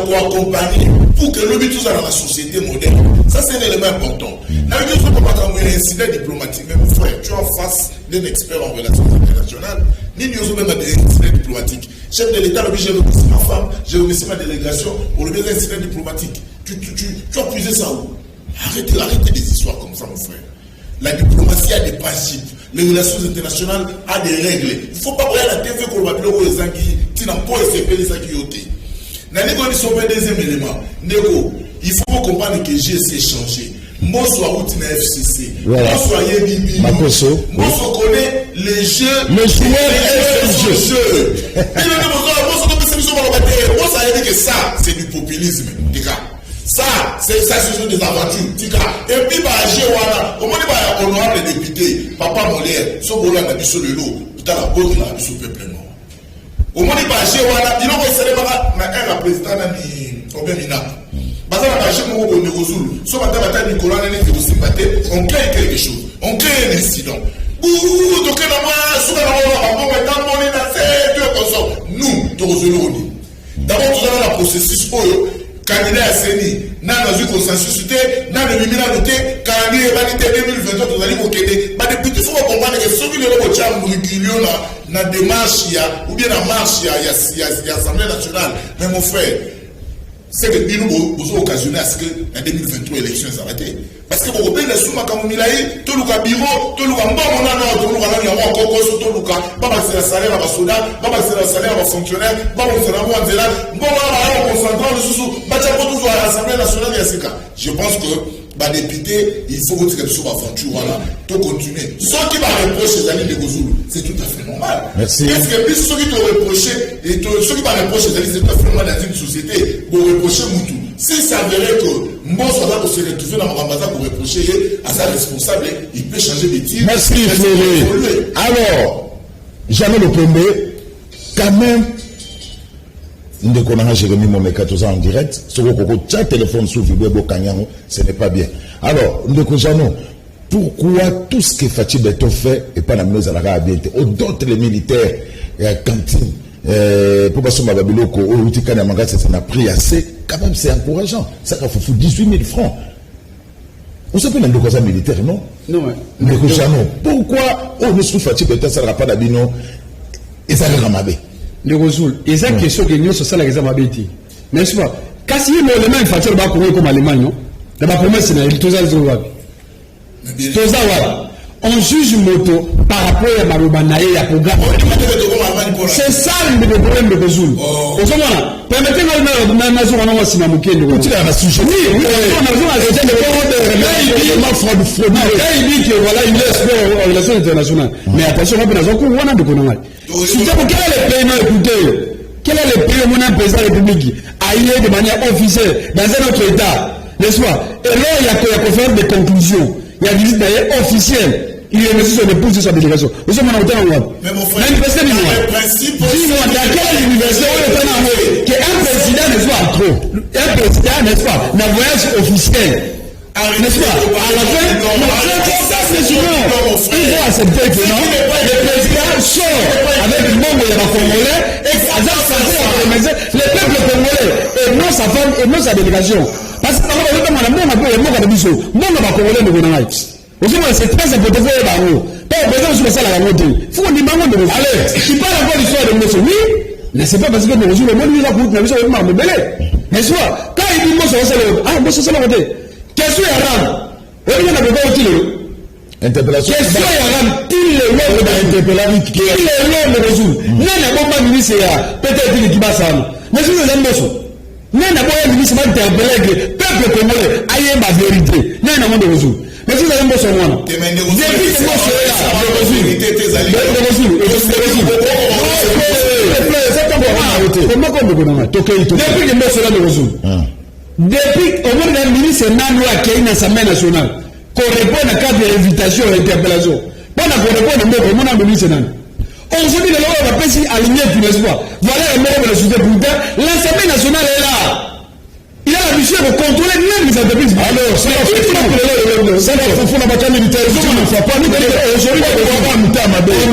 pour accompagner pour que le but soit dans la société moderne ça c'est un élément important là je ne peux pas avoir un incident diplomatique même frère tu es en face d'un expert en relations internationales ni nous avons même des incidents diplomatiques chef de l'État j'ai remercié ma femme j'ai remercié ma délégation pour le bien incident diplomatique tu as puisé ça où arrêtez des histoires comme ça mon frère la diplomatie a des principes. Les relations internationales a des règles. Il ne faut pas voir la TV pour le papier aux gens qui n'ont pas essayé les gens qui ont été. Dans les deuxième élément, il faut comprendre que GC changé. Moi, je suis na FCC. Moi, je suis Yebibi. Moi, je connais les jeux. Les joueurs et les jeux. Moi, ça veut dire que ça, c'est du populisme. Ça, ce sont des aventures. Et puis, au moins, honorable député, Papa Molière, ce qu'on a dit sur le lot, dans la bonne, on a dit sur le peuple noir. Au moins, il y a un président au Bénin. On crée quelque chose, on crée un incident. Nous, d'abord, nous avons la processus. Candidat à Séni, n'a pas eu consensus, n'a pas eu minalité, candidat à 2022, vous allez vous aider. Mais depuis tout, il faut comprendre que ceux qui ont la démarche, ou bien la marche, il y a l'Assemblée nationale. Mais mon frère, c'est que nous avons occasionné à ce que la 2023 élection s'arrête. Parce que vous avez des sous comme Milaï, tout le bureau, tout le monde, tout le monde, tout le pas c'est la salaire à la soda, pas c'est la salaire à la fonctionnaire, pas c'est la voie de là, on concentre le sous, toujours à l'Assemblée nationale, je pense que les députés, il faut que tu sois aventure, voilà, tout continuer. Ceux qui vont reprocher les alliés de Gozoulou, c'est tout à fait normal. Merci. Parce que ceux qui t'ont reproché, ceux qui vont reprocher les alliés, c'est tout à fait normal dans une société, pour reprocher Moutou. S'il s'avérait que Mbosso va se retrouver dans l'ambassade pour reprocher à sa responsable, il peut changer de tir. Merci Fleury. Alors, jamais le premier, quand même, nous connaissons Jérémy Momekato en direct, sur le téléphone sous Vibebo Kanyango, ce n'est pas bien. Alors, nous connaissons pourquoi tout ce que Fatih Beto fait et pas la mise à la réhabilité. D'autres les militaires, cantine, pour passer ma babiloko, au Utikana Mangas, ça n'a pris assez, quand même c'est encourageant. Ça a fait 18 000 francs. On s'appelle un négociateur militaire, non? Non, négociateur. Pourquoi on ne trouve Fatih Beto, ça n'a pas d'abino, et ça n'a pas le Rosoul, et ça question que nous sommes les amabétis. Mais je sais pas, quand il y a le même facteur de courir comme Allemagne, non? La promesse, c'est que tous les on juge moto par rapport à Marubanaï à programme. C'est ça le problème de Rosoul. Permettez-moi de me dire que frauduleux. Quand il dit que voilà, il est expert en relations internationales. Mais attention, on a besoin qu'on voit de Konongal. Si tu veux, quel est le pays non écouté? Quel est le pays où on a un président de la République aillé de manière officielle dans un autre État, n'est-ce pas? Et là, il y a conférence de conclusion. Il y a une visite d'ailleurs officielle. Il est reçu son épouse sur sa délégation. Vous savez, on a autant en Ouad. Mais mon frère, dis-moi, dans quelle université on est en Ouad qu'un président, n'est-ce pas, un président, n'est-ce pas, d'un voyage officiel, n'est-ce pas, à la fin, il faut accepter que non, le président sort avec le membre de la Congolais et le peuple congolais et non sa femme et non sa délégation. Parce que par exemple, c'est très important pour les barreaux. Pas au besoin de ça la montée. Il faut qu'on dise bango de vous. Allez, je parle encore de l'histoire de Mosso. Oui, mais c'est pas parce que nous le monde nous a coupé, nous avons marre de belé. Mais soit, quand il dit Mosso, Mosso, c'est la montée. Question est arabe. Oui, on a besoin de kilo. Interpellation. Question est arabe. Qu'il est l'homme de l'interpellation. Qu'il est l'homme de Mosso. N'a pas ministre, peut-être qu'il va ça. Mais si nous avons Mosso. N'a pas ministre, interpellé que le peuple congolais aille ma vérité. N'a pas de Mosso. Mais si vous avez un bon son, depuis que moi depuis au moins le ministre Nando a créé une assemblée nationale qu'on répond à quatre invitations et interpellations. Pas qu'on répond à mon nom ministre Nando. Aujourd'hui, le loi va passer aligné tout l'espoir. Voilà le mot de la société pour l'Assemblée nationale est là. Il a la mission de contrôler même les entreprises. Alors, c'est la fonction de la bataille militaire. On ne fait pas. Aujourd'hui, on ne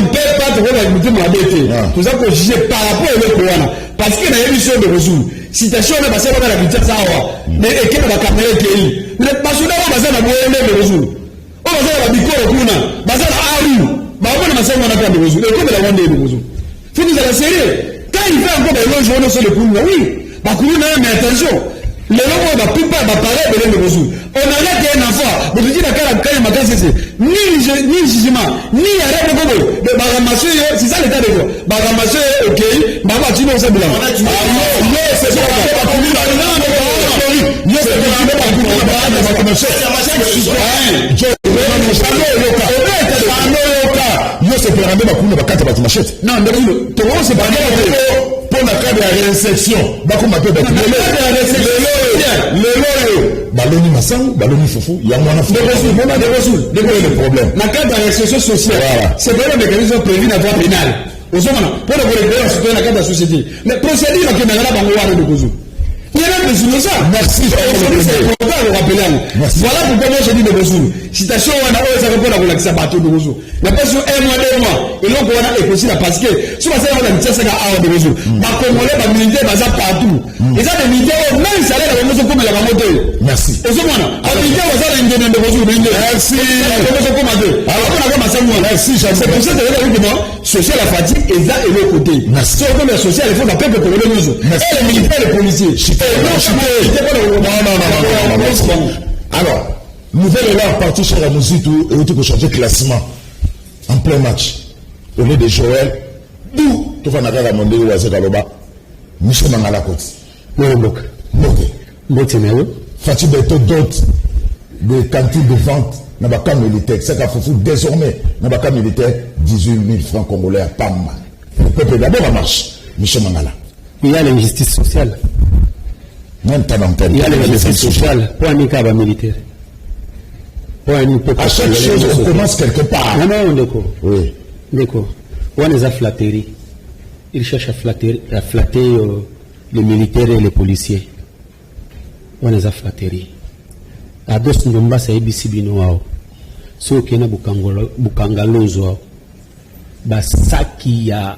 peut pas trouver la militaire Mabete. Tout ça qu'on juge par rapport au Kowana. Parce qu'il y a une mission de ressources. Citation, on a passé par la militaire Sawa. Mais et quelle va caméra qui est mais parce que là, on va passer la moyenne de ressources. On va passer la Biko Kuna. Basé à Aru. Bah, on va passer la moyenne de ressources. Et comme la moyenne de ressources. Faut que vous allez serrer. Quand il fait encore des logements sur le Kuna, oui. Bah, Kuna, mais attention. Les gens va plus pas parler de l'homme. On arrête un enfant, mais tu dis la carrière ma casse ni jugement, ni arrêt de bobo. De baramasser, c'est ça l'état de quoi. Baramasser, ok, baba tu n'as pas blanc. Ah non, c'est ça. Non, c'est pas pour la carte de réinsertion. Baloni Massang, Baloni Foufou, il y a moins de problème. La carte de réinsertion sociale, c'est pas un mécanisme prévu dans la loi pénale. Pour le la carte de la société. Mais procédure qui n'a pas de Bouzou. Il y a même besoin de ça. Merci. C'est important de rappeler. Voilà pourquoi moi je dis de Bouzou. Citation, on a ça répond à la bateau de Bouzou. La personne 1 mois, 2 mois. Et donc on a possible parce que si on a une tierce à de Bouzou, ma Congolais, ma militaire, ma partout. Et ça, les militaires, même ça allait la comme la montée. Merci. Au second, la militaire, on a une de Bouzou. Merci. Alors on a commencé à moi. Merci. C'est pour ça que le social la fatigue et là et l'autre côté. Merci. Sur le social, il faut la paix pour le Bouzou. Et les militaires, les policiers. Non. Alors, nouvelle heure partie chez la musique et où tu peux changer classement en plein match. Au lieu de Joël, d'où tu vas nager à mon déo à Zekaloba, Michel Mangala Koti. Fatih Beto d'autres des cantines de vente n'a pas qu'un militaire. C'est qu'à Foufou désormais n'a pas qu'un militaire 18 000 francs congolais à Pamba. Le peuple d'abord en marche. Michel Mangala. Il y a l'injustice sociale. Il y a l'injustice sociale pour un cas militaire. À chaque chose, on commence quelque part. Non, d'accord. Oui. D'accord. On les a flatteries. Ils cherchent à flatter les militaires et les policiers. On les a flatteries. À dos Ndumba, c'est ABC Binoao. Ceux qui ont Bukangalozo, Basaki ya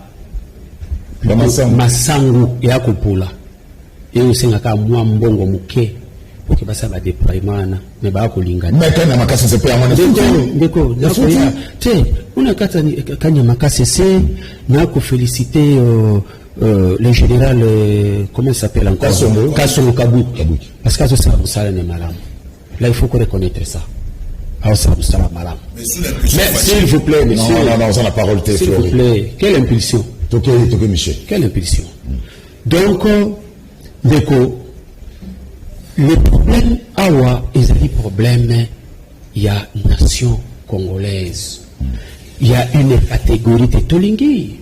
Masangu ya Kupula. Et on s'est à moi mbongo muke pour que ça va déploiement mais ba ko lingana mais quand makasi c'est pas amana d'accord tu on a kanya makasi c'est na ko féliciter le général comment il s'appelle encore Kassomo Kabuki parce que ça n'est malam là il faut qu'on reconnaître ça alors ça malam mais s'il vous plaît monsieur non ça la parole t'es s'il vous plaît quelle impulsion Toké Michel quelle impulsion donc le problème, awa, ils ont des problèmes il y a nation congolaise. Il y a une catégorie de Tolingi.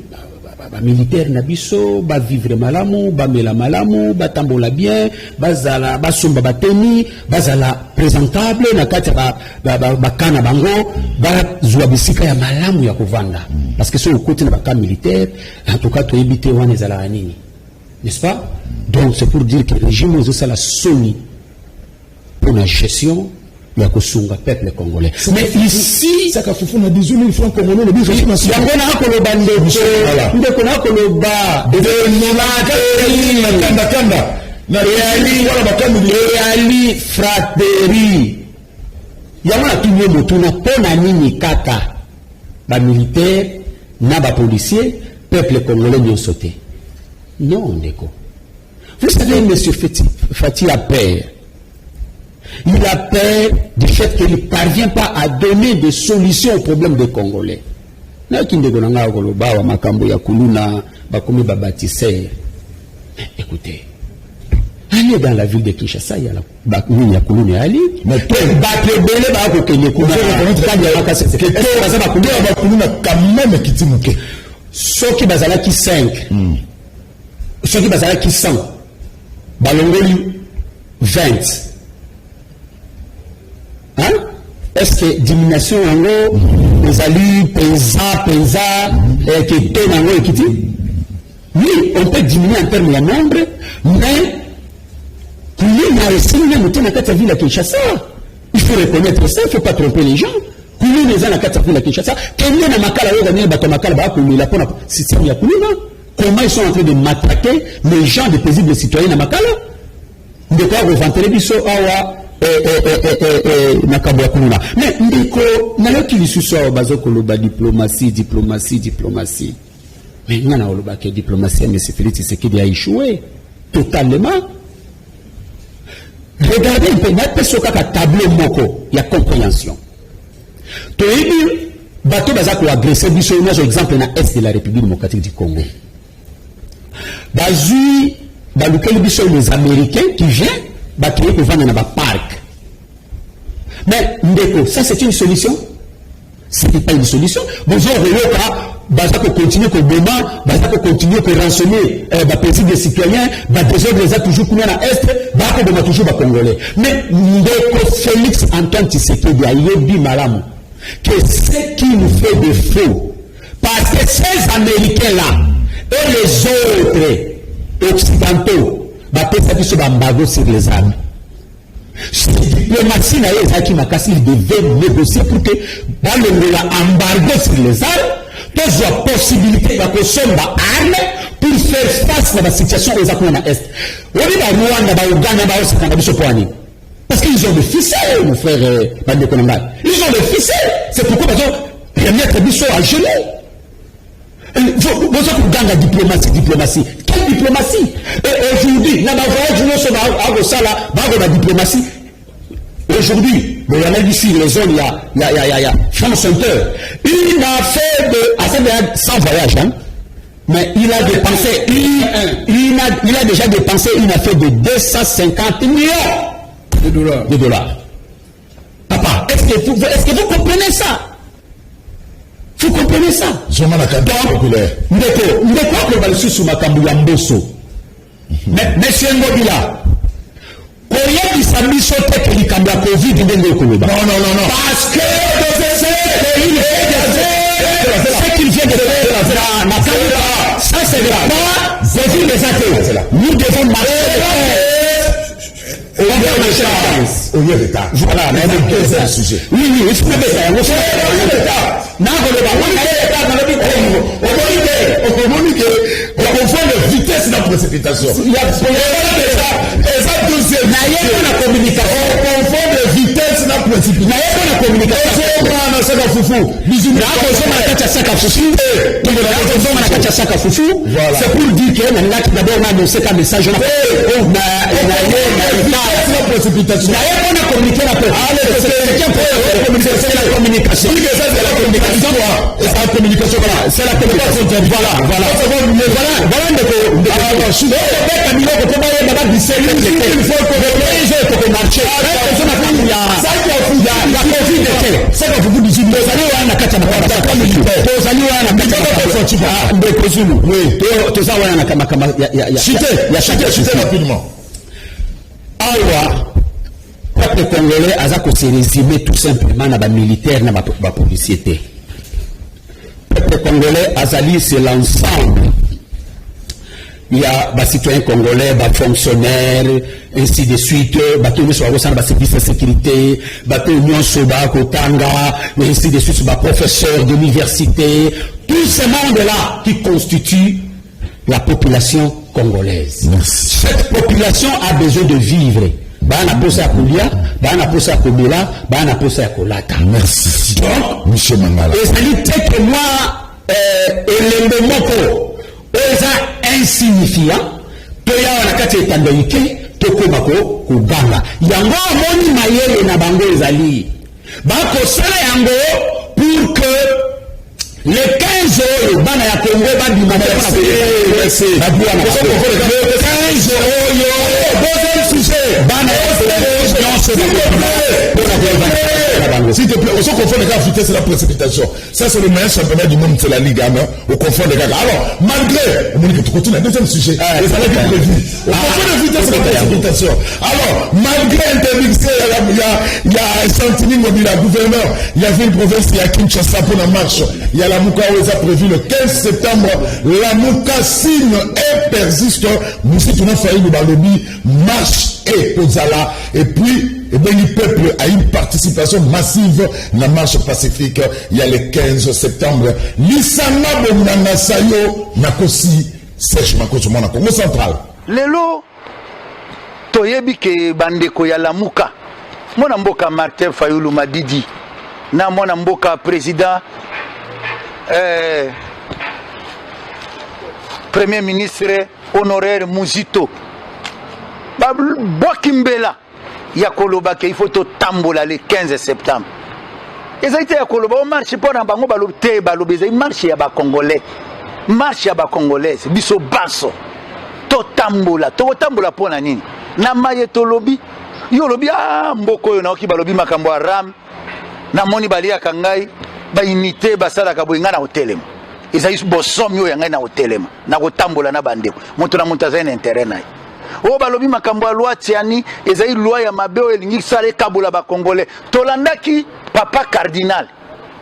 Militaire nabiso, ba vivre malamu, ba mela malamu, ba tambola bien, ba zala, ba somba ba teni, ba zala présentable, na kati ba kana bango, ba zuabisika ya malamu ya kovanda. Parce que c'est au côté de la militaire, en tout cas, tu évites wane zala anini. N'est-ce pas? Donc c'est pour dire que le régime est la soni pour la gestion de la peuple congolais. Mais ici, ça a fait 18 000 francs congolais, le budget national. Il y a un kolobande, il y a un koloba, réali frateri. Il y a un tout motuna pona nini kaka, ba militaire, na ba policier, peuple congolais n'y ont sauté. Non, Ndeko. Vous savez, M. Fati a peur. Il a peur du fait qu'il ne parvient pas à donner des solutions aux problèmes des Congolais. Écoutez, allez dans la ville de Kinshasa, il y a la Kuluna Ali, mais ceux qui bazala qui 5, ceux qui bazala qui 100, balongoli 20. Hein? Est-ce que diminution en gros, les alliés, pensa, qui tournent en gros et qui dit? Oui, on peut diminuer en termes de nombre, mais pour lui, il faut reconnaître ça, il ne faut pas tromper les gens. Pour lui, les gens à Kinshasa, comment ils sont en train de matraquer les gens des paisibles citoyens à Makala? De quoi vous vantez les mais ndeko naloki lisusu bazokoloba diplomatie. Mais ngana oloba que diplomatie mais c'est Félix Tshisekedi a échoué totalement. Regardez un peu na peso kaka tableau moko ya compréhension. Toyebi bato bazako agresser biso na exemple na est de la République démocratique du Congo. Bazui balukeli biso les Américains qui viennent créer pour vendre dans le parc. Mais Ndeko, ça c'est une solution? Ce n'est pas une solution. Bonjour, Bazako continue que Boma, Bazako continue que rançonner les paisibles citoyens, désordre les a toujours combien à Est, Bako Boma toujours Congolais. Mais Ndeko Félix Antoine Tshisekedi a yebi malamu que ce qui nous fait défaut, parce que ces Américains-là et les autres occidentaux, embargo sur les armes. Si la diplomatie il devait négocier pour que dans l'embargo sur les armes, tous la possibilité de consommer des armes pour faire face à la situation aux accords à l'Est. Parce qu'ils ont des ficelles, mon frère Bandekonanga. Ils ont des ficelles. C'est pourquoi ils ont mettre Bissot à genoux. Vous avez la diplomatie. Quelle diplomatie? Aujourd'hui, la diplomatie. Aujourd'hui, il y a ici les zones, il y a France Inter. Il a fait sans voyage, hein? Mais il a dépensé, il a déjà dépensé une affaire de 250 millions de dollars. Papa, est-ce que vous comprenez ça? Vous comprenez ça? Mais monsieur Ngobila, non. Parce que ce qu'il vient de faire, ça c'est grave. Nous devons marcher. Voilà, mais c'est un sujet. Oui, il faut que on confond de vitesse dans la précipitation. Il y a la communication. On confond de vitesse dans la précipitation. La communication. C'est pour dire que d'abord on a annoncé qu'un message précipitation. On a communiqué la paix. C'est la communication. C'est la communication. C'est la communication. Voilà. Il faut que marcher. La Covid kati ya militaire tozali wana ndeko Zulu toza wana na kama ya chité rapidement awa peuple congolais aza ko se résumer tout simplement na ba militaire na ba policier. Peuple congolais azali c'est l'ensemble. Il y a des citoyens congolais, des fonctionnaires, ainsi de suite, des services de sécurité, des unions soba, kotanga, ainsi de suite, des professeurs d'université, tous ces mondes-là qui constituent la population congolaise. Merci. Cette population a besoin de vivre. Bana posa ya kulia, bana posa ya kobela, bana posa ya kolata. Merci. Donc, Monsieur Mangala. et ça dit que moi, elembe moko, eza insignifiant, toya wana kati etandoike, tokoma ko kuganga. Yango moni mayele na bango ezali. Bako sala yango pour que les 15 euros, bana ya Congo bandi Merci. le 15 euros, deuxième sujet, bana s'il te plaît, on se confond les gars, c'est la précipitation. Ça, c'est le meilleur championnat du monde, c'est la Ligue 1. On confond les gars. Alors, malgré, on dit que tu continues, deuxième sujet. Les salaires qui prévu. On confond les vitesses, c'est la précipitation. Alors, malgré interdiction, il y a un sentiment de la gouverneur. Il y avait une province, il y a Kinshasa pour la marche. Il y a la Mouka où ils ont prévu le 15 septembre. La Mouka signe et persiste. Nous, si tu n'as failli le balobi, marche et Kozala. Et puis, le peuple a une participation massive dans la marche pacifique. Il y a le 15 septembre. Lisana Bonana Sayo Nakosi Sèche Makoso Mona Congo Central. Lelo toyebi ke bandeko ya Lamuka. Mona mboka Martin Fayulu Madidi. Na mona mboka président Premier ministre honoraire Muzito. Bokimbela. Ya koloba ke il faut to tambola le 15 septembre. Ezaite ya koloba o marche pona bango balobte balobeza marche ya ba congolais. Marche ya ba congolais biso baso. To tambola pona nini? Na maye to lobi. Yo lobi mboko yo na oki balobi makambo aram. Na moni balia kangai ba unité basala ka boinga na hotelema. Ezai bosomi yo yanga na hotelema. Na ko tambola na bandeko. Moto na montaza na intérêt nayi. O balobi makambo ya loi tiani ezai loi ya mabeo elingi sale kabola ba congolais tolandaki papa cardinal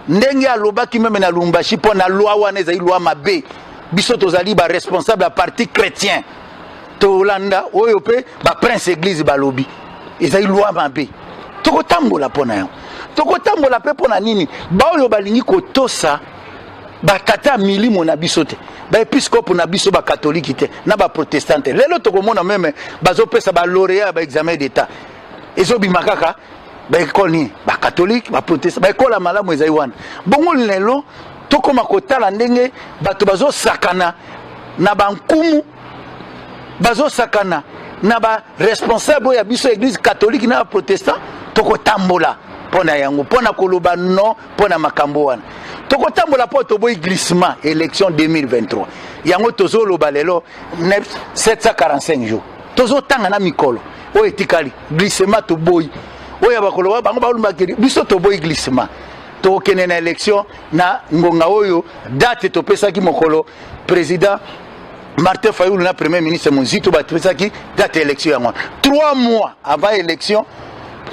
ndenge alobaki meme na Lumbashi pona loi wana ezai loi mabe biso tozali ba responsable ya parti chrétien tolanda oyo pe ba prince église balobi ezai loi mabe tokotambola pona yango tokotambola pe pona nini ba oyo balingi kotosa bakata milimo na biso te ba episcope na biso ba catholique te na ba protestante lelo tokomona meme bazo pesa ba lauréat ba examen d'état ezobi makaka ba école ni ba catholique ba protestant ba école malamu ezai wana bongo lelo tokoma kotala ndenge bato bazo sakana na bankumu bazo sakana na ba responsable ya biso église catholique na protestant tokotambola pona yango pona koloba non pona makambo wana tokotambola po toboyi glissement élection 2023 yango tozolo balelo 745 jours tozotanga na mikolo o etikali glissement toboyi oya bakolo bango balumbakiri biso toboyi glissement tokene na élection na ngonga oyo date topesaki mokolo président Martin Fayulu na premier ministre Muzito batopesaki date élection yango 3 mois avant élection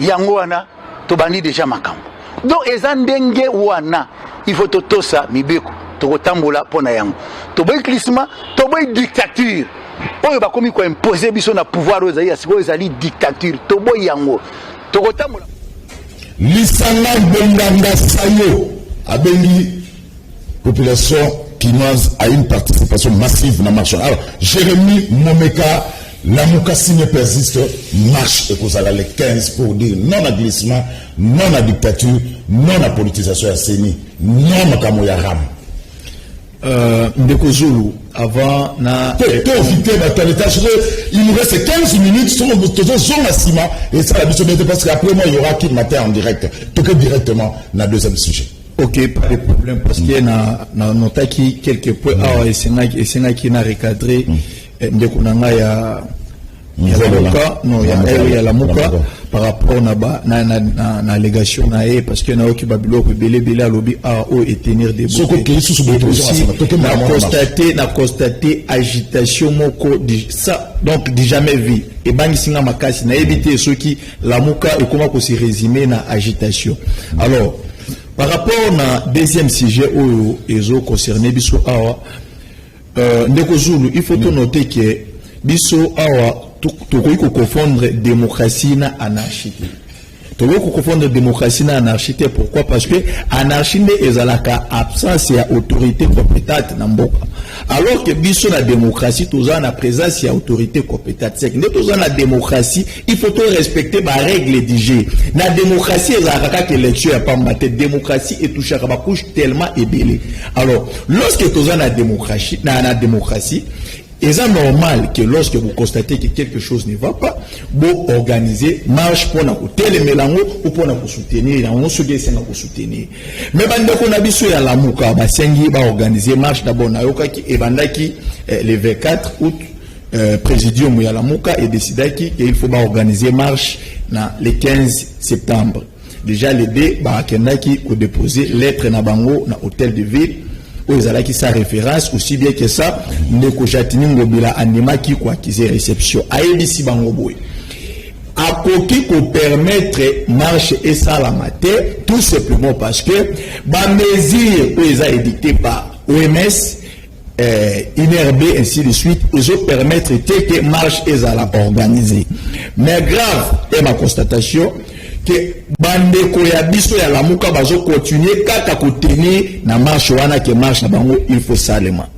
yango wana tobandi déjà makambo donc ezandenge wana il faut totosa mibeko tokotambola pona yango toboyi glissement toboyi dictature oyo bakomi ko imposer biso na pouvoir oyo ezali dictature toboyi yango tokotambola Lisanga Bonganga Sayo abengi population quinoise a une participation massive dans la marche. Alors Jérémy Momeka Lamuka signe persiste, marche et cause à les 15 pour dire non à glissement, non à dictature, non à politisation à CENI, non à Kamoya Ram. Ndeko Zulu, avant na. Il nous reste 15 minutes sur le zone à Sima et ça la mission parce qu'après moi il y aura qui matin en direct. Tout directement dans le deuxième sujet. Ok, pas de problème parce qu'il y a quelques points. Ah, et c'est là qui n'a recadré. Ndeko Nanga ya Il y a Lamuka, non, il y a Lamuka par rapport na allégation na parce que na oki babilo ko belé à lobby a et tenir des mots. Na constaté agitation moko ça donc dit jamais vu et bangi singa makasi na éviter ceux qui Lamuka et comment ko se résumer na agitation. Alors par rapport na deuxième sujet où ezo concerné biso awa ndeko Zulu, il faut noter que biso awa tokoki confondre démocratie na anarchie. Tokoki confondre démocratie na anarchie. Pourquoi? Parce que anarchie ezalaka absence ya autorité compétente na mboka. Alors que biso na démocratie toza na présence ya autorité compétente. C'est que toza na démocratie, il faut tout respecter ba règle du jeu. Na démocratie ezalaka que élection ya pambate démocratie et touchaka ba couche tellement ébélé. Alors, lorsque toza na démocratie, et c'est normal que lorsque vous constatez que quelque chose ne va pas, vous organisez marche pour nous télémélango ou pour nous soutenir, on se dit pour soutenir. Mais quand on a biso ya Lamuka, basengi ba organiser marche d'abord na yoka ki ebandaki le 24 août présidium ya Lamuka et décidaki qu'il faut ba organiser marche na le 15 septembre. Déjà les deux ba kendaki ko déposer lettre na bango na hôtel de ville. Qui sa référence aussi bien que ça ndeko Jatini Ngobila animaki kwa kize réception ayebisi bango boy akoki ko permettre marche et ça la matin tout simplement parce que ba mesure où ils a édicté par OMS INRB ainsi de suite ils ont permettre que marche et ça la organiser mais grave est ma constatation que bandeko ya biso ya Lamuka bazo continuer kaka ko tenir na marche wana que marche na bango il faut salement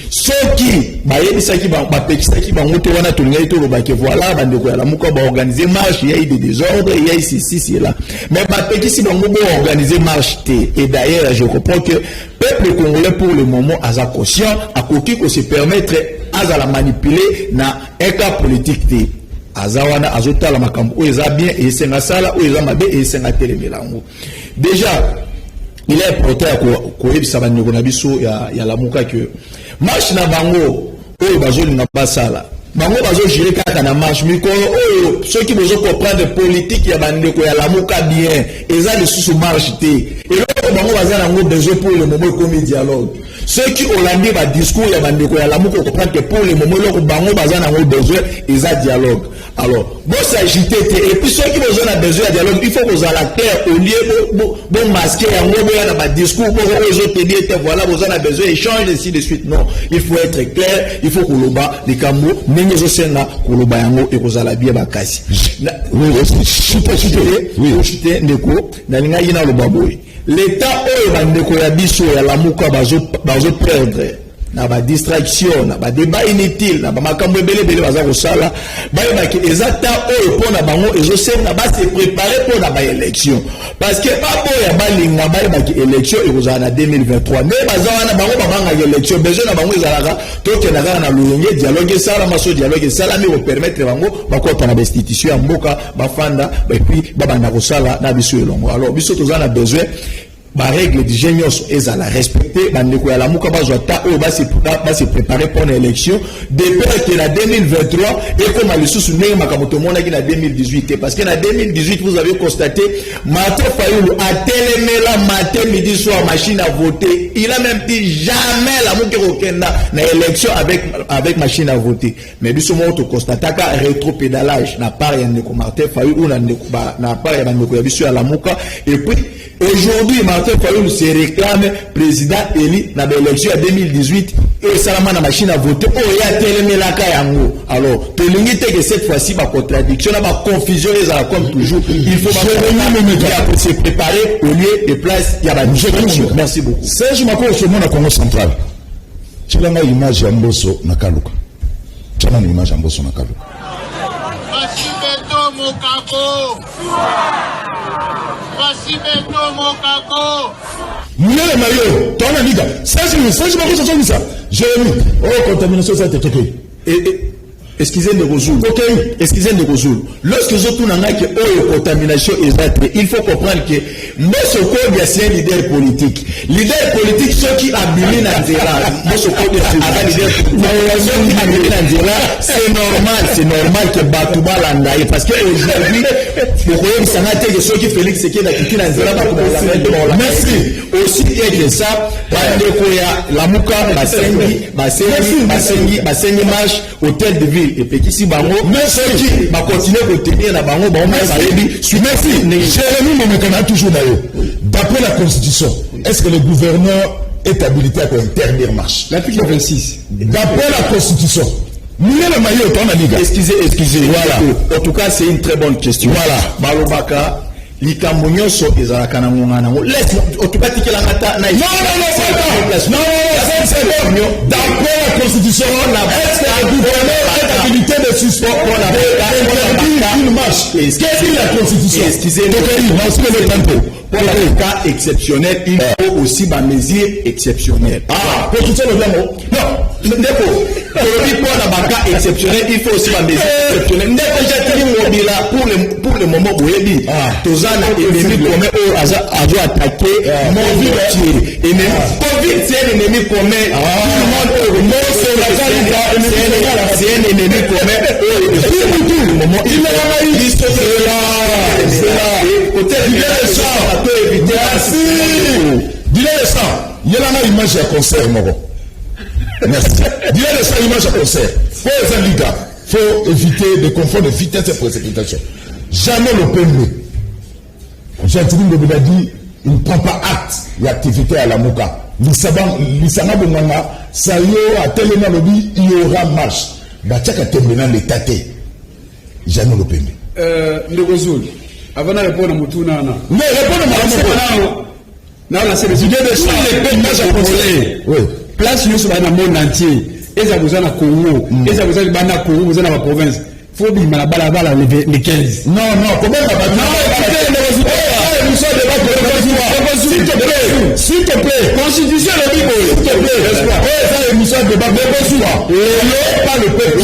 soki bayebisaki bapekisaki bango te wana tolingai to lobake voilà bandeko ya Lamuka ba organiser marche il y a eu des désordres il y a ici c'est là mais bapekisi bango ba organiser marche te et d'ailleurs je comprends que peuple congolais pour le moment aza conscient akoki ko se permettre aza la manipuler na un cas politique te azawana azotala makambo o eza bien et senga sala o eza mabe et senga telemelango déjà il est important ko yebisa banyo na biso ya Lamuka que marche na bango o bazoli na basala bango bazo gérer kaka na marche mikolo oyo ceux qui besoin comprendre politique ya bandeko ya Lamuka bien eza le sous marche te et là bango bazana ngo besoin pour le moment comme dialogue. Ceux qui ont landé ma discours, il y a des Lamuka comprendre que pour le moment, le bango bazana ont besoin, ils ont dialogue. Alors, bon s'agiter et puis ceux qui ont besoin de dialogue, il faut que vous allez terre au lieu bon masquer un mot dans ma discours pour les autres dire voilà vous avez besoin d'échange ainsi de suite. Non, il faut être clair, il faut que l'oba les camo n'enye zosena que l'oba yango et vous allez bien bakasi. Oui, oui, chute ndeko na linga yina loba boy. L'État oyo bandeko ya biso ya Lamuka bazo perdre na ba distraction na ba débat inutile na ba makambo ebele baza kosala bayebaki ezata oyo pona bango ezosenga ba se préparer pour la élection parce que ba boya balinga bayebaki élection ekozala na 2023 mais baza wana bango babanga élection besoin na bango ezalaka tokendaka na lulenge dialogue sala maso dialogue sala mais permettre bango bakota na institution ya mboka bafanda et puis babanda kosala na biso elongo alors biso tozana besoin ba règle du génios est à la respecter bandeko ya Lamuka bazota o ba se préparer pour l'élection depuis que la 2023 et comme le sous né makamoto mona ki na 2018 parce que na 2018 vous avez constaté Martin Fayulu a télémela matin midi soir machine à voter il a même dit jamais Lamuka kokenda na élection avec machine à voter mais biso mo to constataka rétropédalage na part ya ndeko Martin Fayulu na part ya bandeko ya biso ya Lamuka et puis aujourd'hui Martin Fayulu se réclame président élu dans l'élection à 2018 et Salama na machine à voter oh il y a télémelaka yango alors to limite que cette fois-ci ma contradiction ma confusion les a comme toujours il faut se préparer au lieu de place il y a ba merci beaucoup Serge Makolo sur mon Congo central chilanga image ya Mboso na Kaluka chana ni image ya Mboso na Kaluka Basibeto Mokako Basibeto Mokako Mouillez maillot, toi on a dit ça. C'est Jérémy. Oh, contamination, ça a été toqué. Excusez de Rozoul. Ok. Excusez de Rozoul. Lorsque je n'a que contamination exacte, il faut comprendre que moi ce code c'est un leader politique. Leader politique ceux qui habitent dans Zéla. Moi ce code c'est normal que Batouba l'andaye parce que aujourd'hui le royaume s'anate que ceux qui Félix c'est qui qui dans Zéla Batouba. Merci. Aussi et que ça bande koya la muka basengi marche hôtel de ville et petit si bango merci qui va continuer de tenir la bango merci Jérémy Momekana toujours d'ailleurs d'après la constitution est-ce que le gouverneur est habilité à interdire marche l'article 26 d'après la constitution excusez voilà en tout cas c'est une très bonne question voilà Balobaka likambo nyonso ezalaka na ngongana laisse automatique la ngata na non d'après la constitution le gouverneur est habilité de suspendre une marche qu'est-ce que la constitution excusez-moi pour le cas exceptionnel il faut aussi ma mesure exceptionnelle constitution non ndeko pour la cas exceptionnel il faut aussi ma mesure exceptionnelle pour le moment boyebi tozana ennemi commun azo attaquer mon vie et même Covid c'est un ennemi commun tout le monde c'est un ennemi commun tout le moment il il y a une image à concert merci il y a une image à concert faut éviter de confondre vitesse et précipitation jamais le PMB Jean-Tibin Bobina dit il ne prend pas acte l'activité à la Mouka Lissana Bonganga Sayo à Telena Lobby il y aura marche Bachaka Tembena l'état jamais le PMB le Rozoul avant de répondre à Moutouna mais répondre à Moutouna non c'est les idées de ça les place nous sommes dans le monde entier et ça vous en a Congo et ça vous en a Congo vous en a la province faut bien la balabala les 15 non comment on va s'il te plaît constitution le Bible s'il te plaît ça émission de débat pas le peuple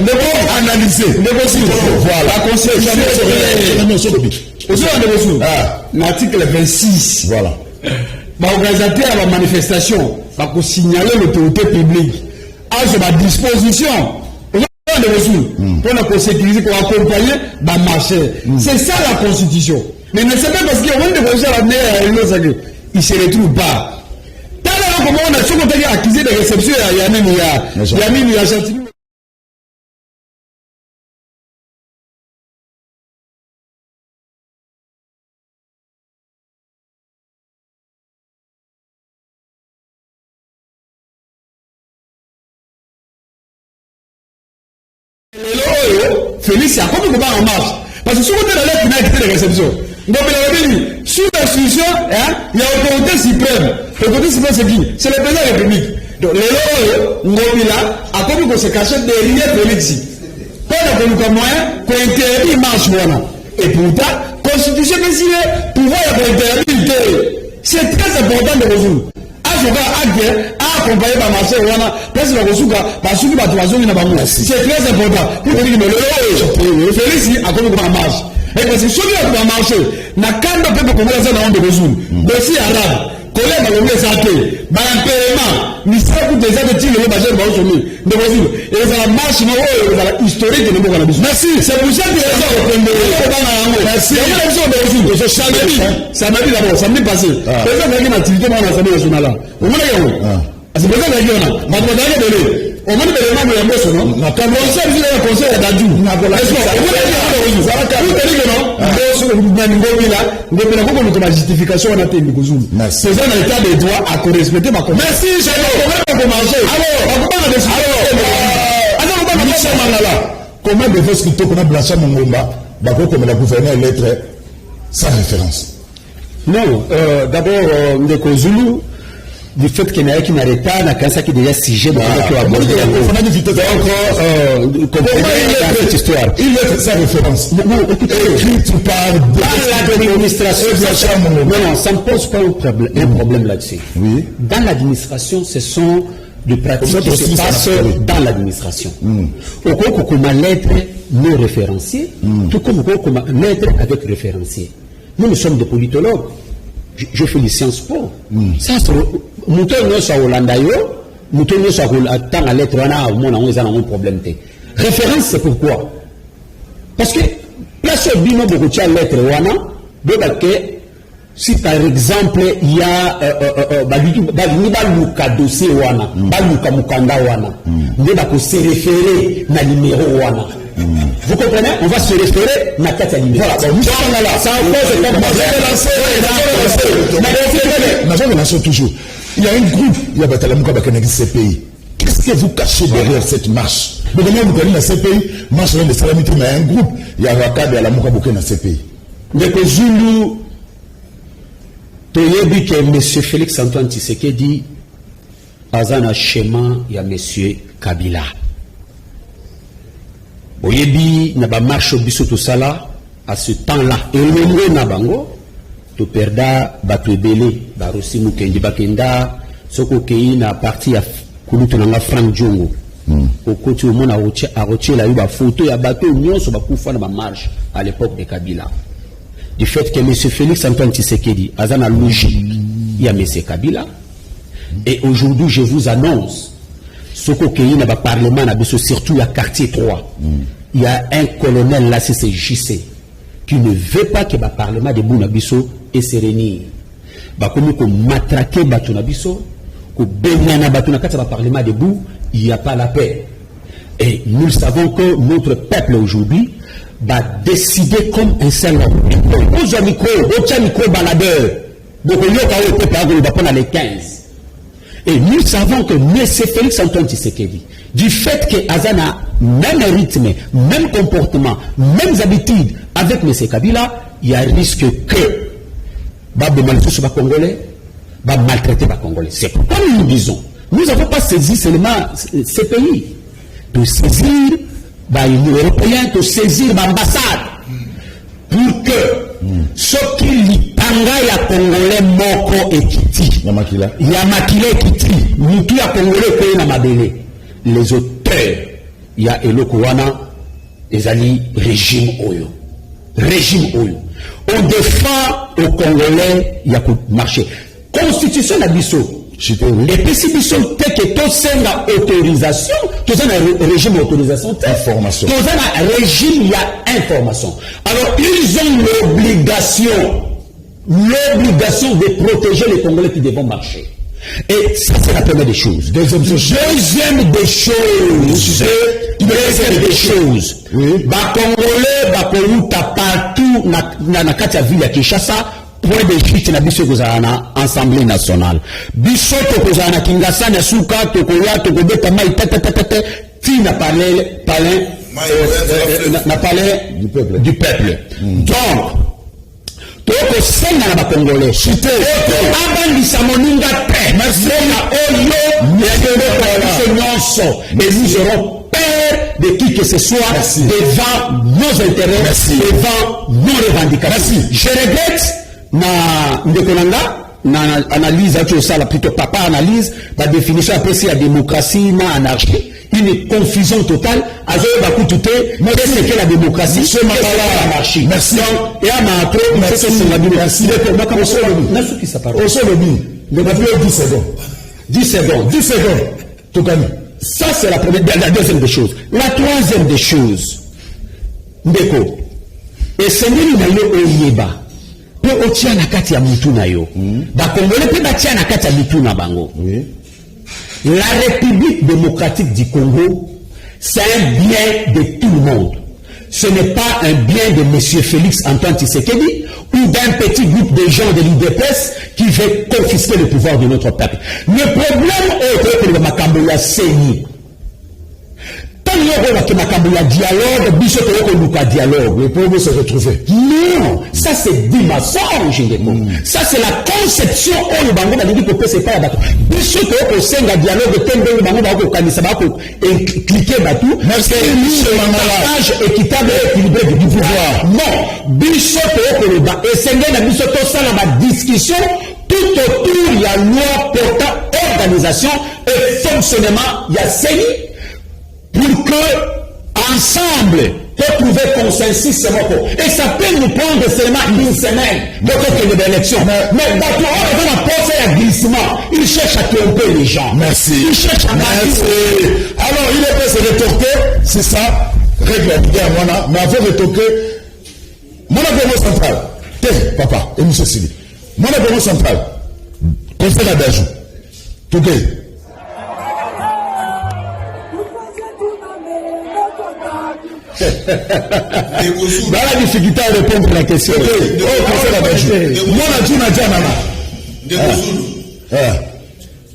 ne faut analyser voilà la constitution l'article 26 voilà organisateur à la manifestation va signaler l'autorité publique à sa disposition pour la sécuriser, pour accompagner le marché. C'est ça la constitution. Mais ne c'est pas parce qu'il y a un de la meilleure il ne se retrouve pas. Tant que comment on a toujours accusé de réception, il y a même Félix a comme comment en marche parce que si on est dans l'air qui n'a quitté les réceptions donc sous l'institution il y a l'autorité suprême c'est qui c'est le président de la République donc les lois Ngobila a comme qu'on se cache derrière Félix pas de moyen pour interdire marche voilà et pourtant constitution que si le pouvoir pour interdire c'est très important de résoudre accompagné par marché parce que c'est très important pour dire que Félix a comme marche et parce que ceux qui ont marché n'a qu'un peu de commencer dans le résoudre dossier arabe collègue à l'homme santé impériement ministère pour des aides de le majeur de résoudre et ça marche historique de nos merci c'est pour ça que merci ça m'a dit d'abord samedi passé président une activité dans l'Assemblée nationale au moins c'est pour ça que ma demande de au moins de membres de l'Assemblée non na quand on sait le conseil d'adju na voilà ça va ça va justification on a tenu Kuzulu c'est un état de droit à respecter ma merci j'ai comment comment de choses qui toquent na Blanchard Mongomba bako comme la gouverneur lettre sans référence non d'abord de Kuzulu du fait qu'il n'y a qu'une arrêté, il y a qu'un qui déjà sujet de cette histoire. Il est sa référence. Écrit, tu parles de l'administration. Non, ça ne pose pas un problème là-dessus. Oui. Dans l'administration, ce sont de pratiques qui se passent dans l'administration. Au cas où ma lettre non référenciée, tout comme ma lettre avec référencié. Nous sommes des politologues. Je fais les sciences po. Ça, c'est nous sommes Hollanda nous sommes sur la lettre, on a un problème. Référence, c'est pourquoi? Parce que place au bino beaucoup de lettres, si par exemple il y a baluka dossier wana, baluka mukanda wana, ne se référer na numéro wana. Vous comprenez? On va se référer à la numéro. Voilà, ça toujours. Il y a un groupe, il y a Batalamouka Bakanek CPI. Qu'est-ce que vous cachez derrière cette marche? Le moment où vous connaissez la CPI, marche de Salamité, mais il y a un groupe, il y a Wakad et Alamouka Bokena CPI. Mais que Zulu, tu as dit que M. Félix Antoine Tshisekedi a un schéma, il y a M. Kabila. Boyebi na ba marche biso to sala à ce temps-là et le na bango to perda bato ebele ba rosi mukendi bakenda soko kei na parti ya kulutu na Frank Djongo okoti o mona a roche la ba photo ya bato nyonso ba kufa na ba marche à l'époque de Kabila du fait que M. Félix Antoine Tshisekedi azana logique il y a M. Kabila et aujourd'hui je vous annonce ce qu'il y a parlement, surtout à quartier 3, il y a un colonel là, c'est JC, qui ne veut pas que le parlement de Bounabiso et se réunisse. Comme qu'on matraqué Batunabiso, qu'on bénana Batunakata parlement de Bou, il n'y a pas la paix. Et nous savons que notre peuple aujourd'hui va décider comme un seul homme. Aux micro baladeur, donc il y a un peuple qui va les 15. Et nous savons que M. Félix Antoine Tshisekedi, du fait que Azana même rythme, même comportement, mêmes habitudes avec M. Kabila, il y a un risque que Bab maltraiter les Congolais, Bab maltraiter les Congolais. C'est pourquoi nous disons, nous n'avons pas saisi seulement ces pays, de saisir l'Union européenne, de saisir l'ambassade, pour que ce qui tanga ya Congolais moko ekiti ya makila ekiti mutu ya Congolais pe na mabele les auteurs ya eloko wana ezali régime oyo on défend au Congolais ya ko marché constitution na biso et puis si biso te que to senga autorisation to na régime autorisation information to na régime ya information alors ils ont l'obligation de protéger les Congolais qui devront marcher. Et ça, c'est la première des choses. Deuxième des choses. Bah, Congolais, bah, Kouta, partout, na katia ville à Kinshasa, point de chute na biso kozana Assemblée nationale. Biso kozana Kinshasa, na Souka, Tokoya, Tokobeta, Maï, ti na palais du peuple. Donc, toko senga na ba Congolais chité abandisa moninga pe merci et nous aurons peur de qui que ce soit devant nos intérêts devant nos revendications. Je regrette na ndekonanga na analyse à ça la plutôt papa analyse la définition après c'est la démocratie na anarchie une confusion totale à mais c'est que la démocratie c'est l'anarchie. Merci. Et à ma trop c'est la démocratie qui ça parle au solo mais pas plus 10 secondes tout gagne. Ça c'est la première la deuxième des choses. La troisième des choses ndeko et c'est nini na yo oyeba pe otia na kati ya mutu na yo ba Congolais pe batia na kati ya mutu na bango. La République démocratique du Congo, c'est un bien de tout le monde. Ce n'est pas un bien de M. Félix Antoine Tshisekedi ou d'un petit groupe de gens de l'UDPS qui veut confisquer le pouvoir de notre peuple. Le problème est que le Makamboya Seni. Tant que Makamboya dialogue, Bishop dialogue, les peuvent se retrouver. Non, ça c'est du mensonge. Ça c'est la conception où le Bango n'a dit que c'est pas la bateau. Bishop au sein de dialogue, le Bango va cliquer bateau. Merci. Partage équitable et équilibré du pouvoir. Non, Bishop au et c'est la Bishop au sein de la discussion tout autour de la loi portant organisation et fonctionnement il y a CENI pour que ensemble peut trouver consensus et ça peut nous prendre seulement une semaine pour que l'élection. Mais d'accord, on a posé un glissement. Il cherche à tromper les gens. Merci. Il cherche à Merci. Alors, il est prêt à se rétorquer, c'est ça. Règle bien, voilà. Mais avant de rétorquer, mon abonnement central. Tiens, papa, et M. Sili. Mon abonnement central. Conseil d'adagio. Tout gay. Dans la difficulté à répondre à la question. Moi,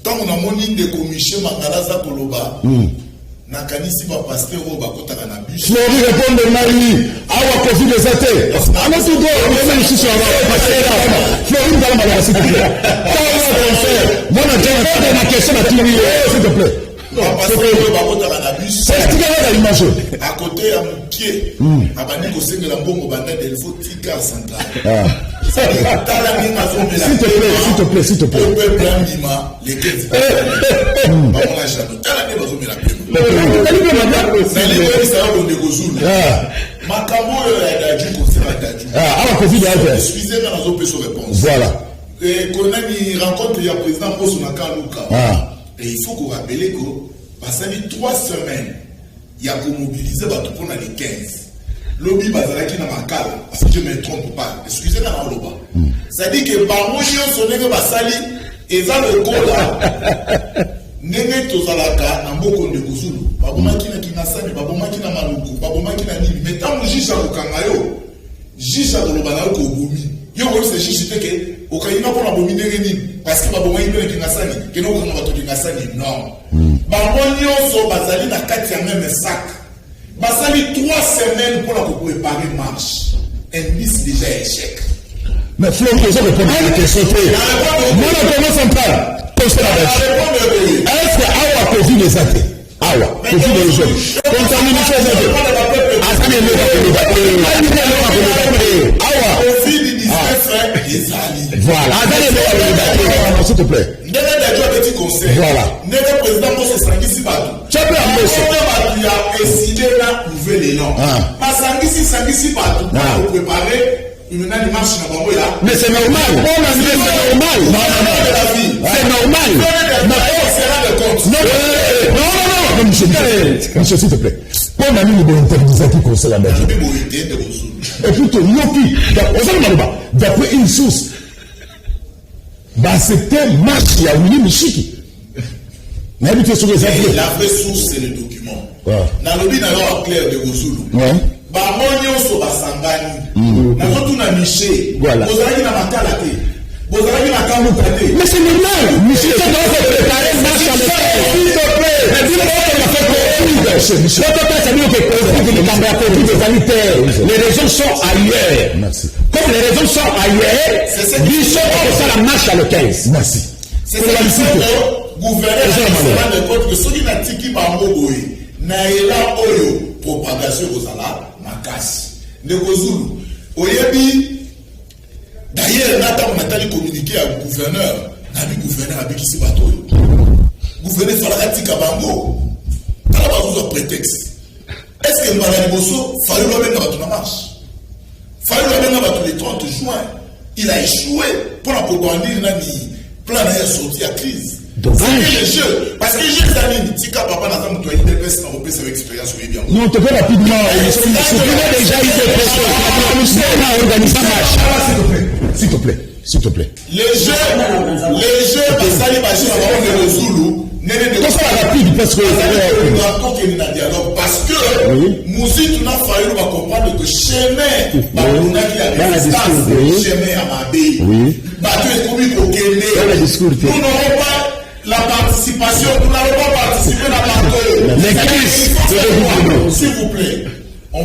tant qu'on a moni de commission Mangalaza Koloba, nakanisi ba pasteur au bakota na bus. Flori répond de Marie, awa kofi des athées. Alors tout doit, on est ici sur la pasteur. Flori va la s'il te plaît. Moi, on a question à Tiri, s'il te plaît. C'est ce qu'il y a dans l'image. À côté, à mon pied, à Baniko Sengela Mbongo Bandade, il faut Tika Central. S'il te plaît, s'il te plaît. Au peuple Andima, les 15. Voilà. Et qu'on a mis rencontre, il y a président Posonaka Luka. Et il faut qu'on rappelle que, passé 3 semaines, il y a pour mobiliser pour les 15. Lobby Bazalaki n'a pas si je ne me trompe pas. Excusez-moi, ça dit que par mon chien, son nègre Basali, et ça le go là. Nègre Tozalaka, n'a beaucoup de Gouzulu. Babomaki na Kinasani, Babomaki na Maluku, Babomaki na Nimi. Mais tant que Jisha Kangayo, Jisha Kolobana Kobomi. Yo c'est juste que au Kaïma pour la bominer parce que baboma il est kinasani que nous on va tout kinasani non babonio so bazali na kati ya même sac basali 3 semaines pour la préparer marche indice déjà échec mais Flo vous avez répondu à la question moi la comment centrale est-ce que awa Covid les athées awa Covid les jeunes contamination des awa voilà. S'il te plaît. Voilà. Mais c'est normal. C'est normal. Non, monsieur, s'il te plaît. Pour la ligne de l'internisation conseil la magie. Et plutôt, d'après une source, c'était marche, il y a Willy Michiki. La vraie source, c'est le document. Dans le but d'avoir clair de Gozulu. Bamonio so basangani. Na zotu na Miché. Bozalaki na makalate. Bozalaki na kamukate. Mais c'est normal. Miché doit préparer marche à l'école. S'il te plaît. Les raisons sont ailleurs. Merci. Comme les raisons sont ailleurs, ils sont pour la marche à le 15. Merci. C'est ce qui fait que le gouverneur se rend compte que ceux qui n'ont tiki Bambogoé, Naïla Oyo, propagation aux ala, Makas. Negozulu. Oyebi, d'ailleurs, Nathan communiqué à gouverneur, Nabi gouverneur a dit bateau. Gouverneur fallait tika Bango. Alors, on a besoin de prétexte. Est-ce que Mbala Bosso, fallait le mettre dans la marche? Fallait le mettre dans le 30 juin. Il a échoué pour la propagande. Plan d'ailleurs sorti à crise. C'est le jeu. Parce que j'ai dit, si papa n'a pas eu de presse, on peut faire expérience. Non, tu peux rapidement. Déjà eu des pressions. S'il te plaît. S'il te plaît. Les jeux, Basali Bachi, on va le Zoulou. Rapide parce que parce que Mouzi tu n'as fallu comprendre que chemin dans la distance chemin à Mabé nous n'aurons pas la participation, nous n'allons pas participer à la bateau. S'il vous plaît, on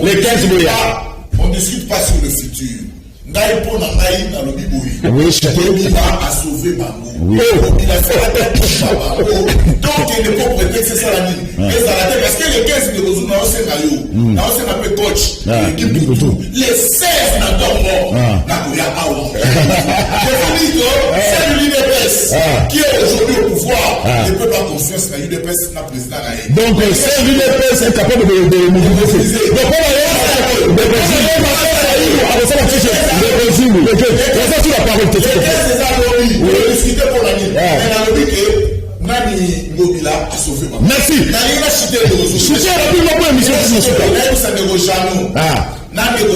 ne discute pas sur le futur. Ngai pour Ngai dans le Biboui. Il va à sauver Bango. Il a fait la tête de Bango. Donc il n'est pas prétexte, c'est ça la ligne. Parce que les 15 de Rozou, n'a pas fait coach. Les 16 n'a pas mort. N'a pas eu à avoir. Je vous dis que c'est l'UNEPES qui est aujourd'hui au pouvoir. promouvoir le peuple en confiance dans l'UDPS na président na. Donc c'est l'UDPS est capable de mobiliser. Donc on va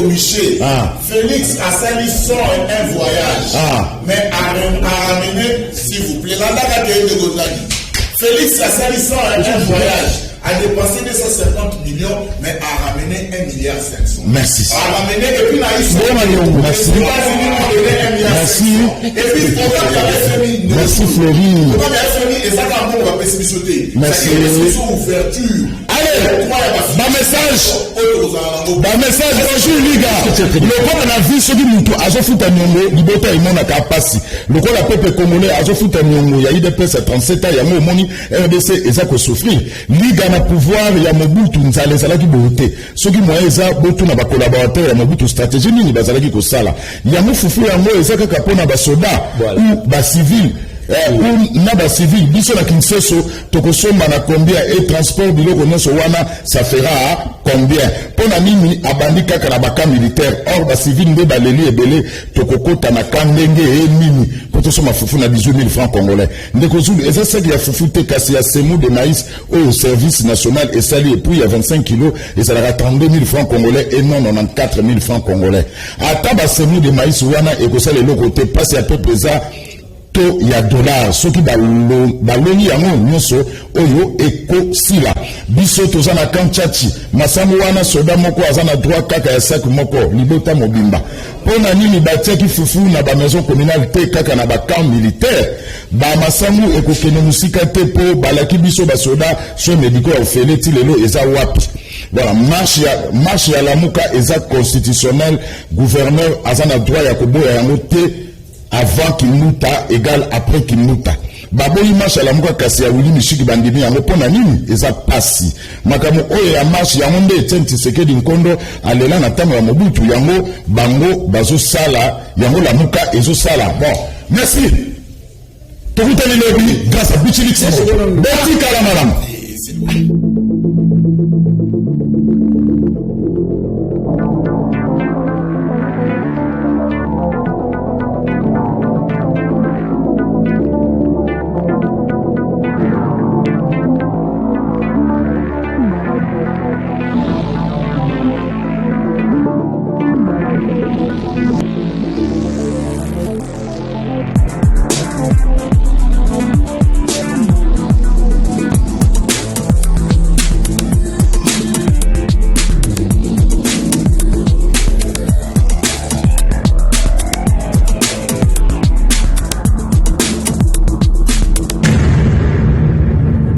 merci. Félix a sali son un voyage. Mais a ramené, s'il vous plaît, Félix a sali son un voyage. A dépensé 250 millions, mais a ramené 1,5 milliard. Merci. A ramené depuis la merci. Merci. Et puis, merci Florine. Merci. Allez, message, bonjour Liga. Le quoi on a vu ce qui nous a fait un nyongo, Libota et mon akapasi. Le quoi la peuple congolais a fait un nyongo, il y a eu des personnes à 37 ans, il y a mon moni, RDC et ça qu'on souffrir. Liga na pouvoir, il y a Mobutu, Nzale, Zalaki Bote. Ce qui m'a eza, Botu na ba collaborateur, il y a Mobutu stratégie, ni Bazalaki Kosala. Il y a mon foufou, il y a mon eza kakapona ba soda, ou ba civil. Ou naba civil biso na Kinshasa tokosomba na combien et transport biloko nyonso wana ça fera combien pona nini abandi kaka na baka militaire or ba civil nde baleli ebele tokokota na kandenge e nini potosoma fufu na 18 000 francs congolais ndeko zulu eza saki ya fufu te kasi ya semo de maïs au service national et sali et puis il y a 25 kilos et ça dara 32 000 francs congolais et non 94 000 francs congolais ata ba semo de maïs wana ekosala eloko te passe ya peuple za to ya dollar soki baloni yango nyonso oyo eko sila biso toza na kanchachi masambo wana soda moko aza na droit kaka ya sac moko libota mobimba pona nini batiaki fufu na ba maison communale te kaka na ba camp militaire ba masambo ekokene musika te po balaki biso ba soda so médico ya ofele ti lelo eza wapi. Voilà, marche ya lamuka eza constitutionnel gouverneur aza na droit ya koboya yango te avant qu'il muta égal après qu'il muta. Baboyi marche à la mouka kasi ya Willy Mishiki bandimi yango pona nini eza pasi. Makamo oyo ya marche yango nde Etienne Tshisekedi Nkondo alela na tamo ya Mobutu yango bango bazo sala yango la mouka ezo sala. Bon, merci. Tokutani lobi grâce à Bichilix. Boti kala madame.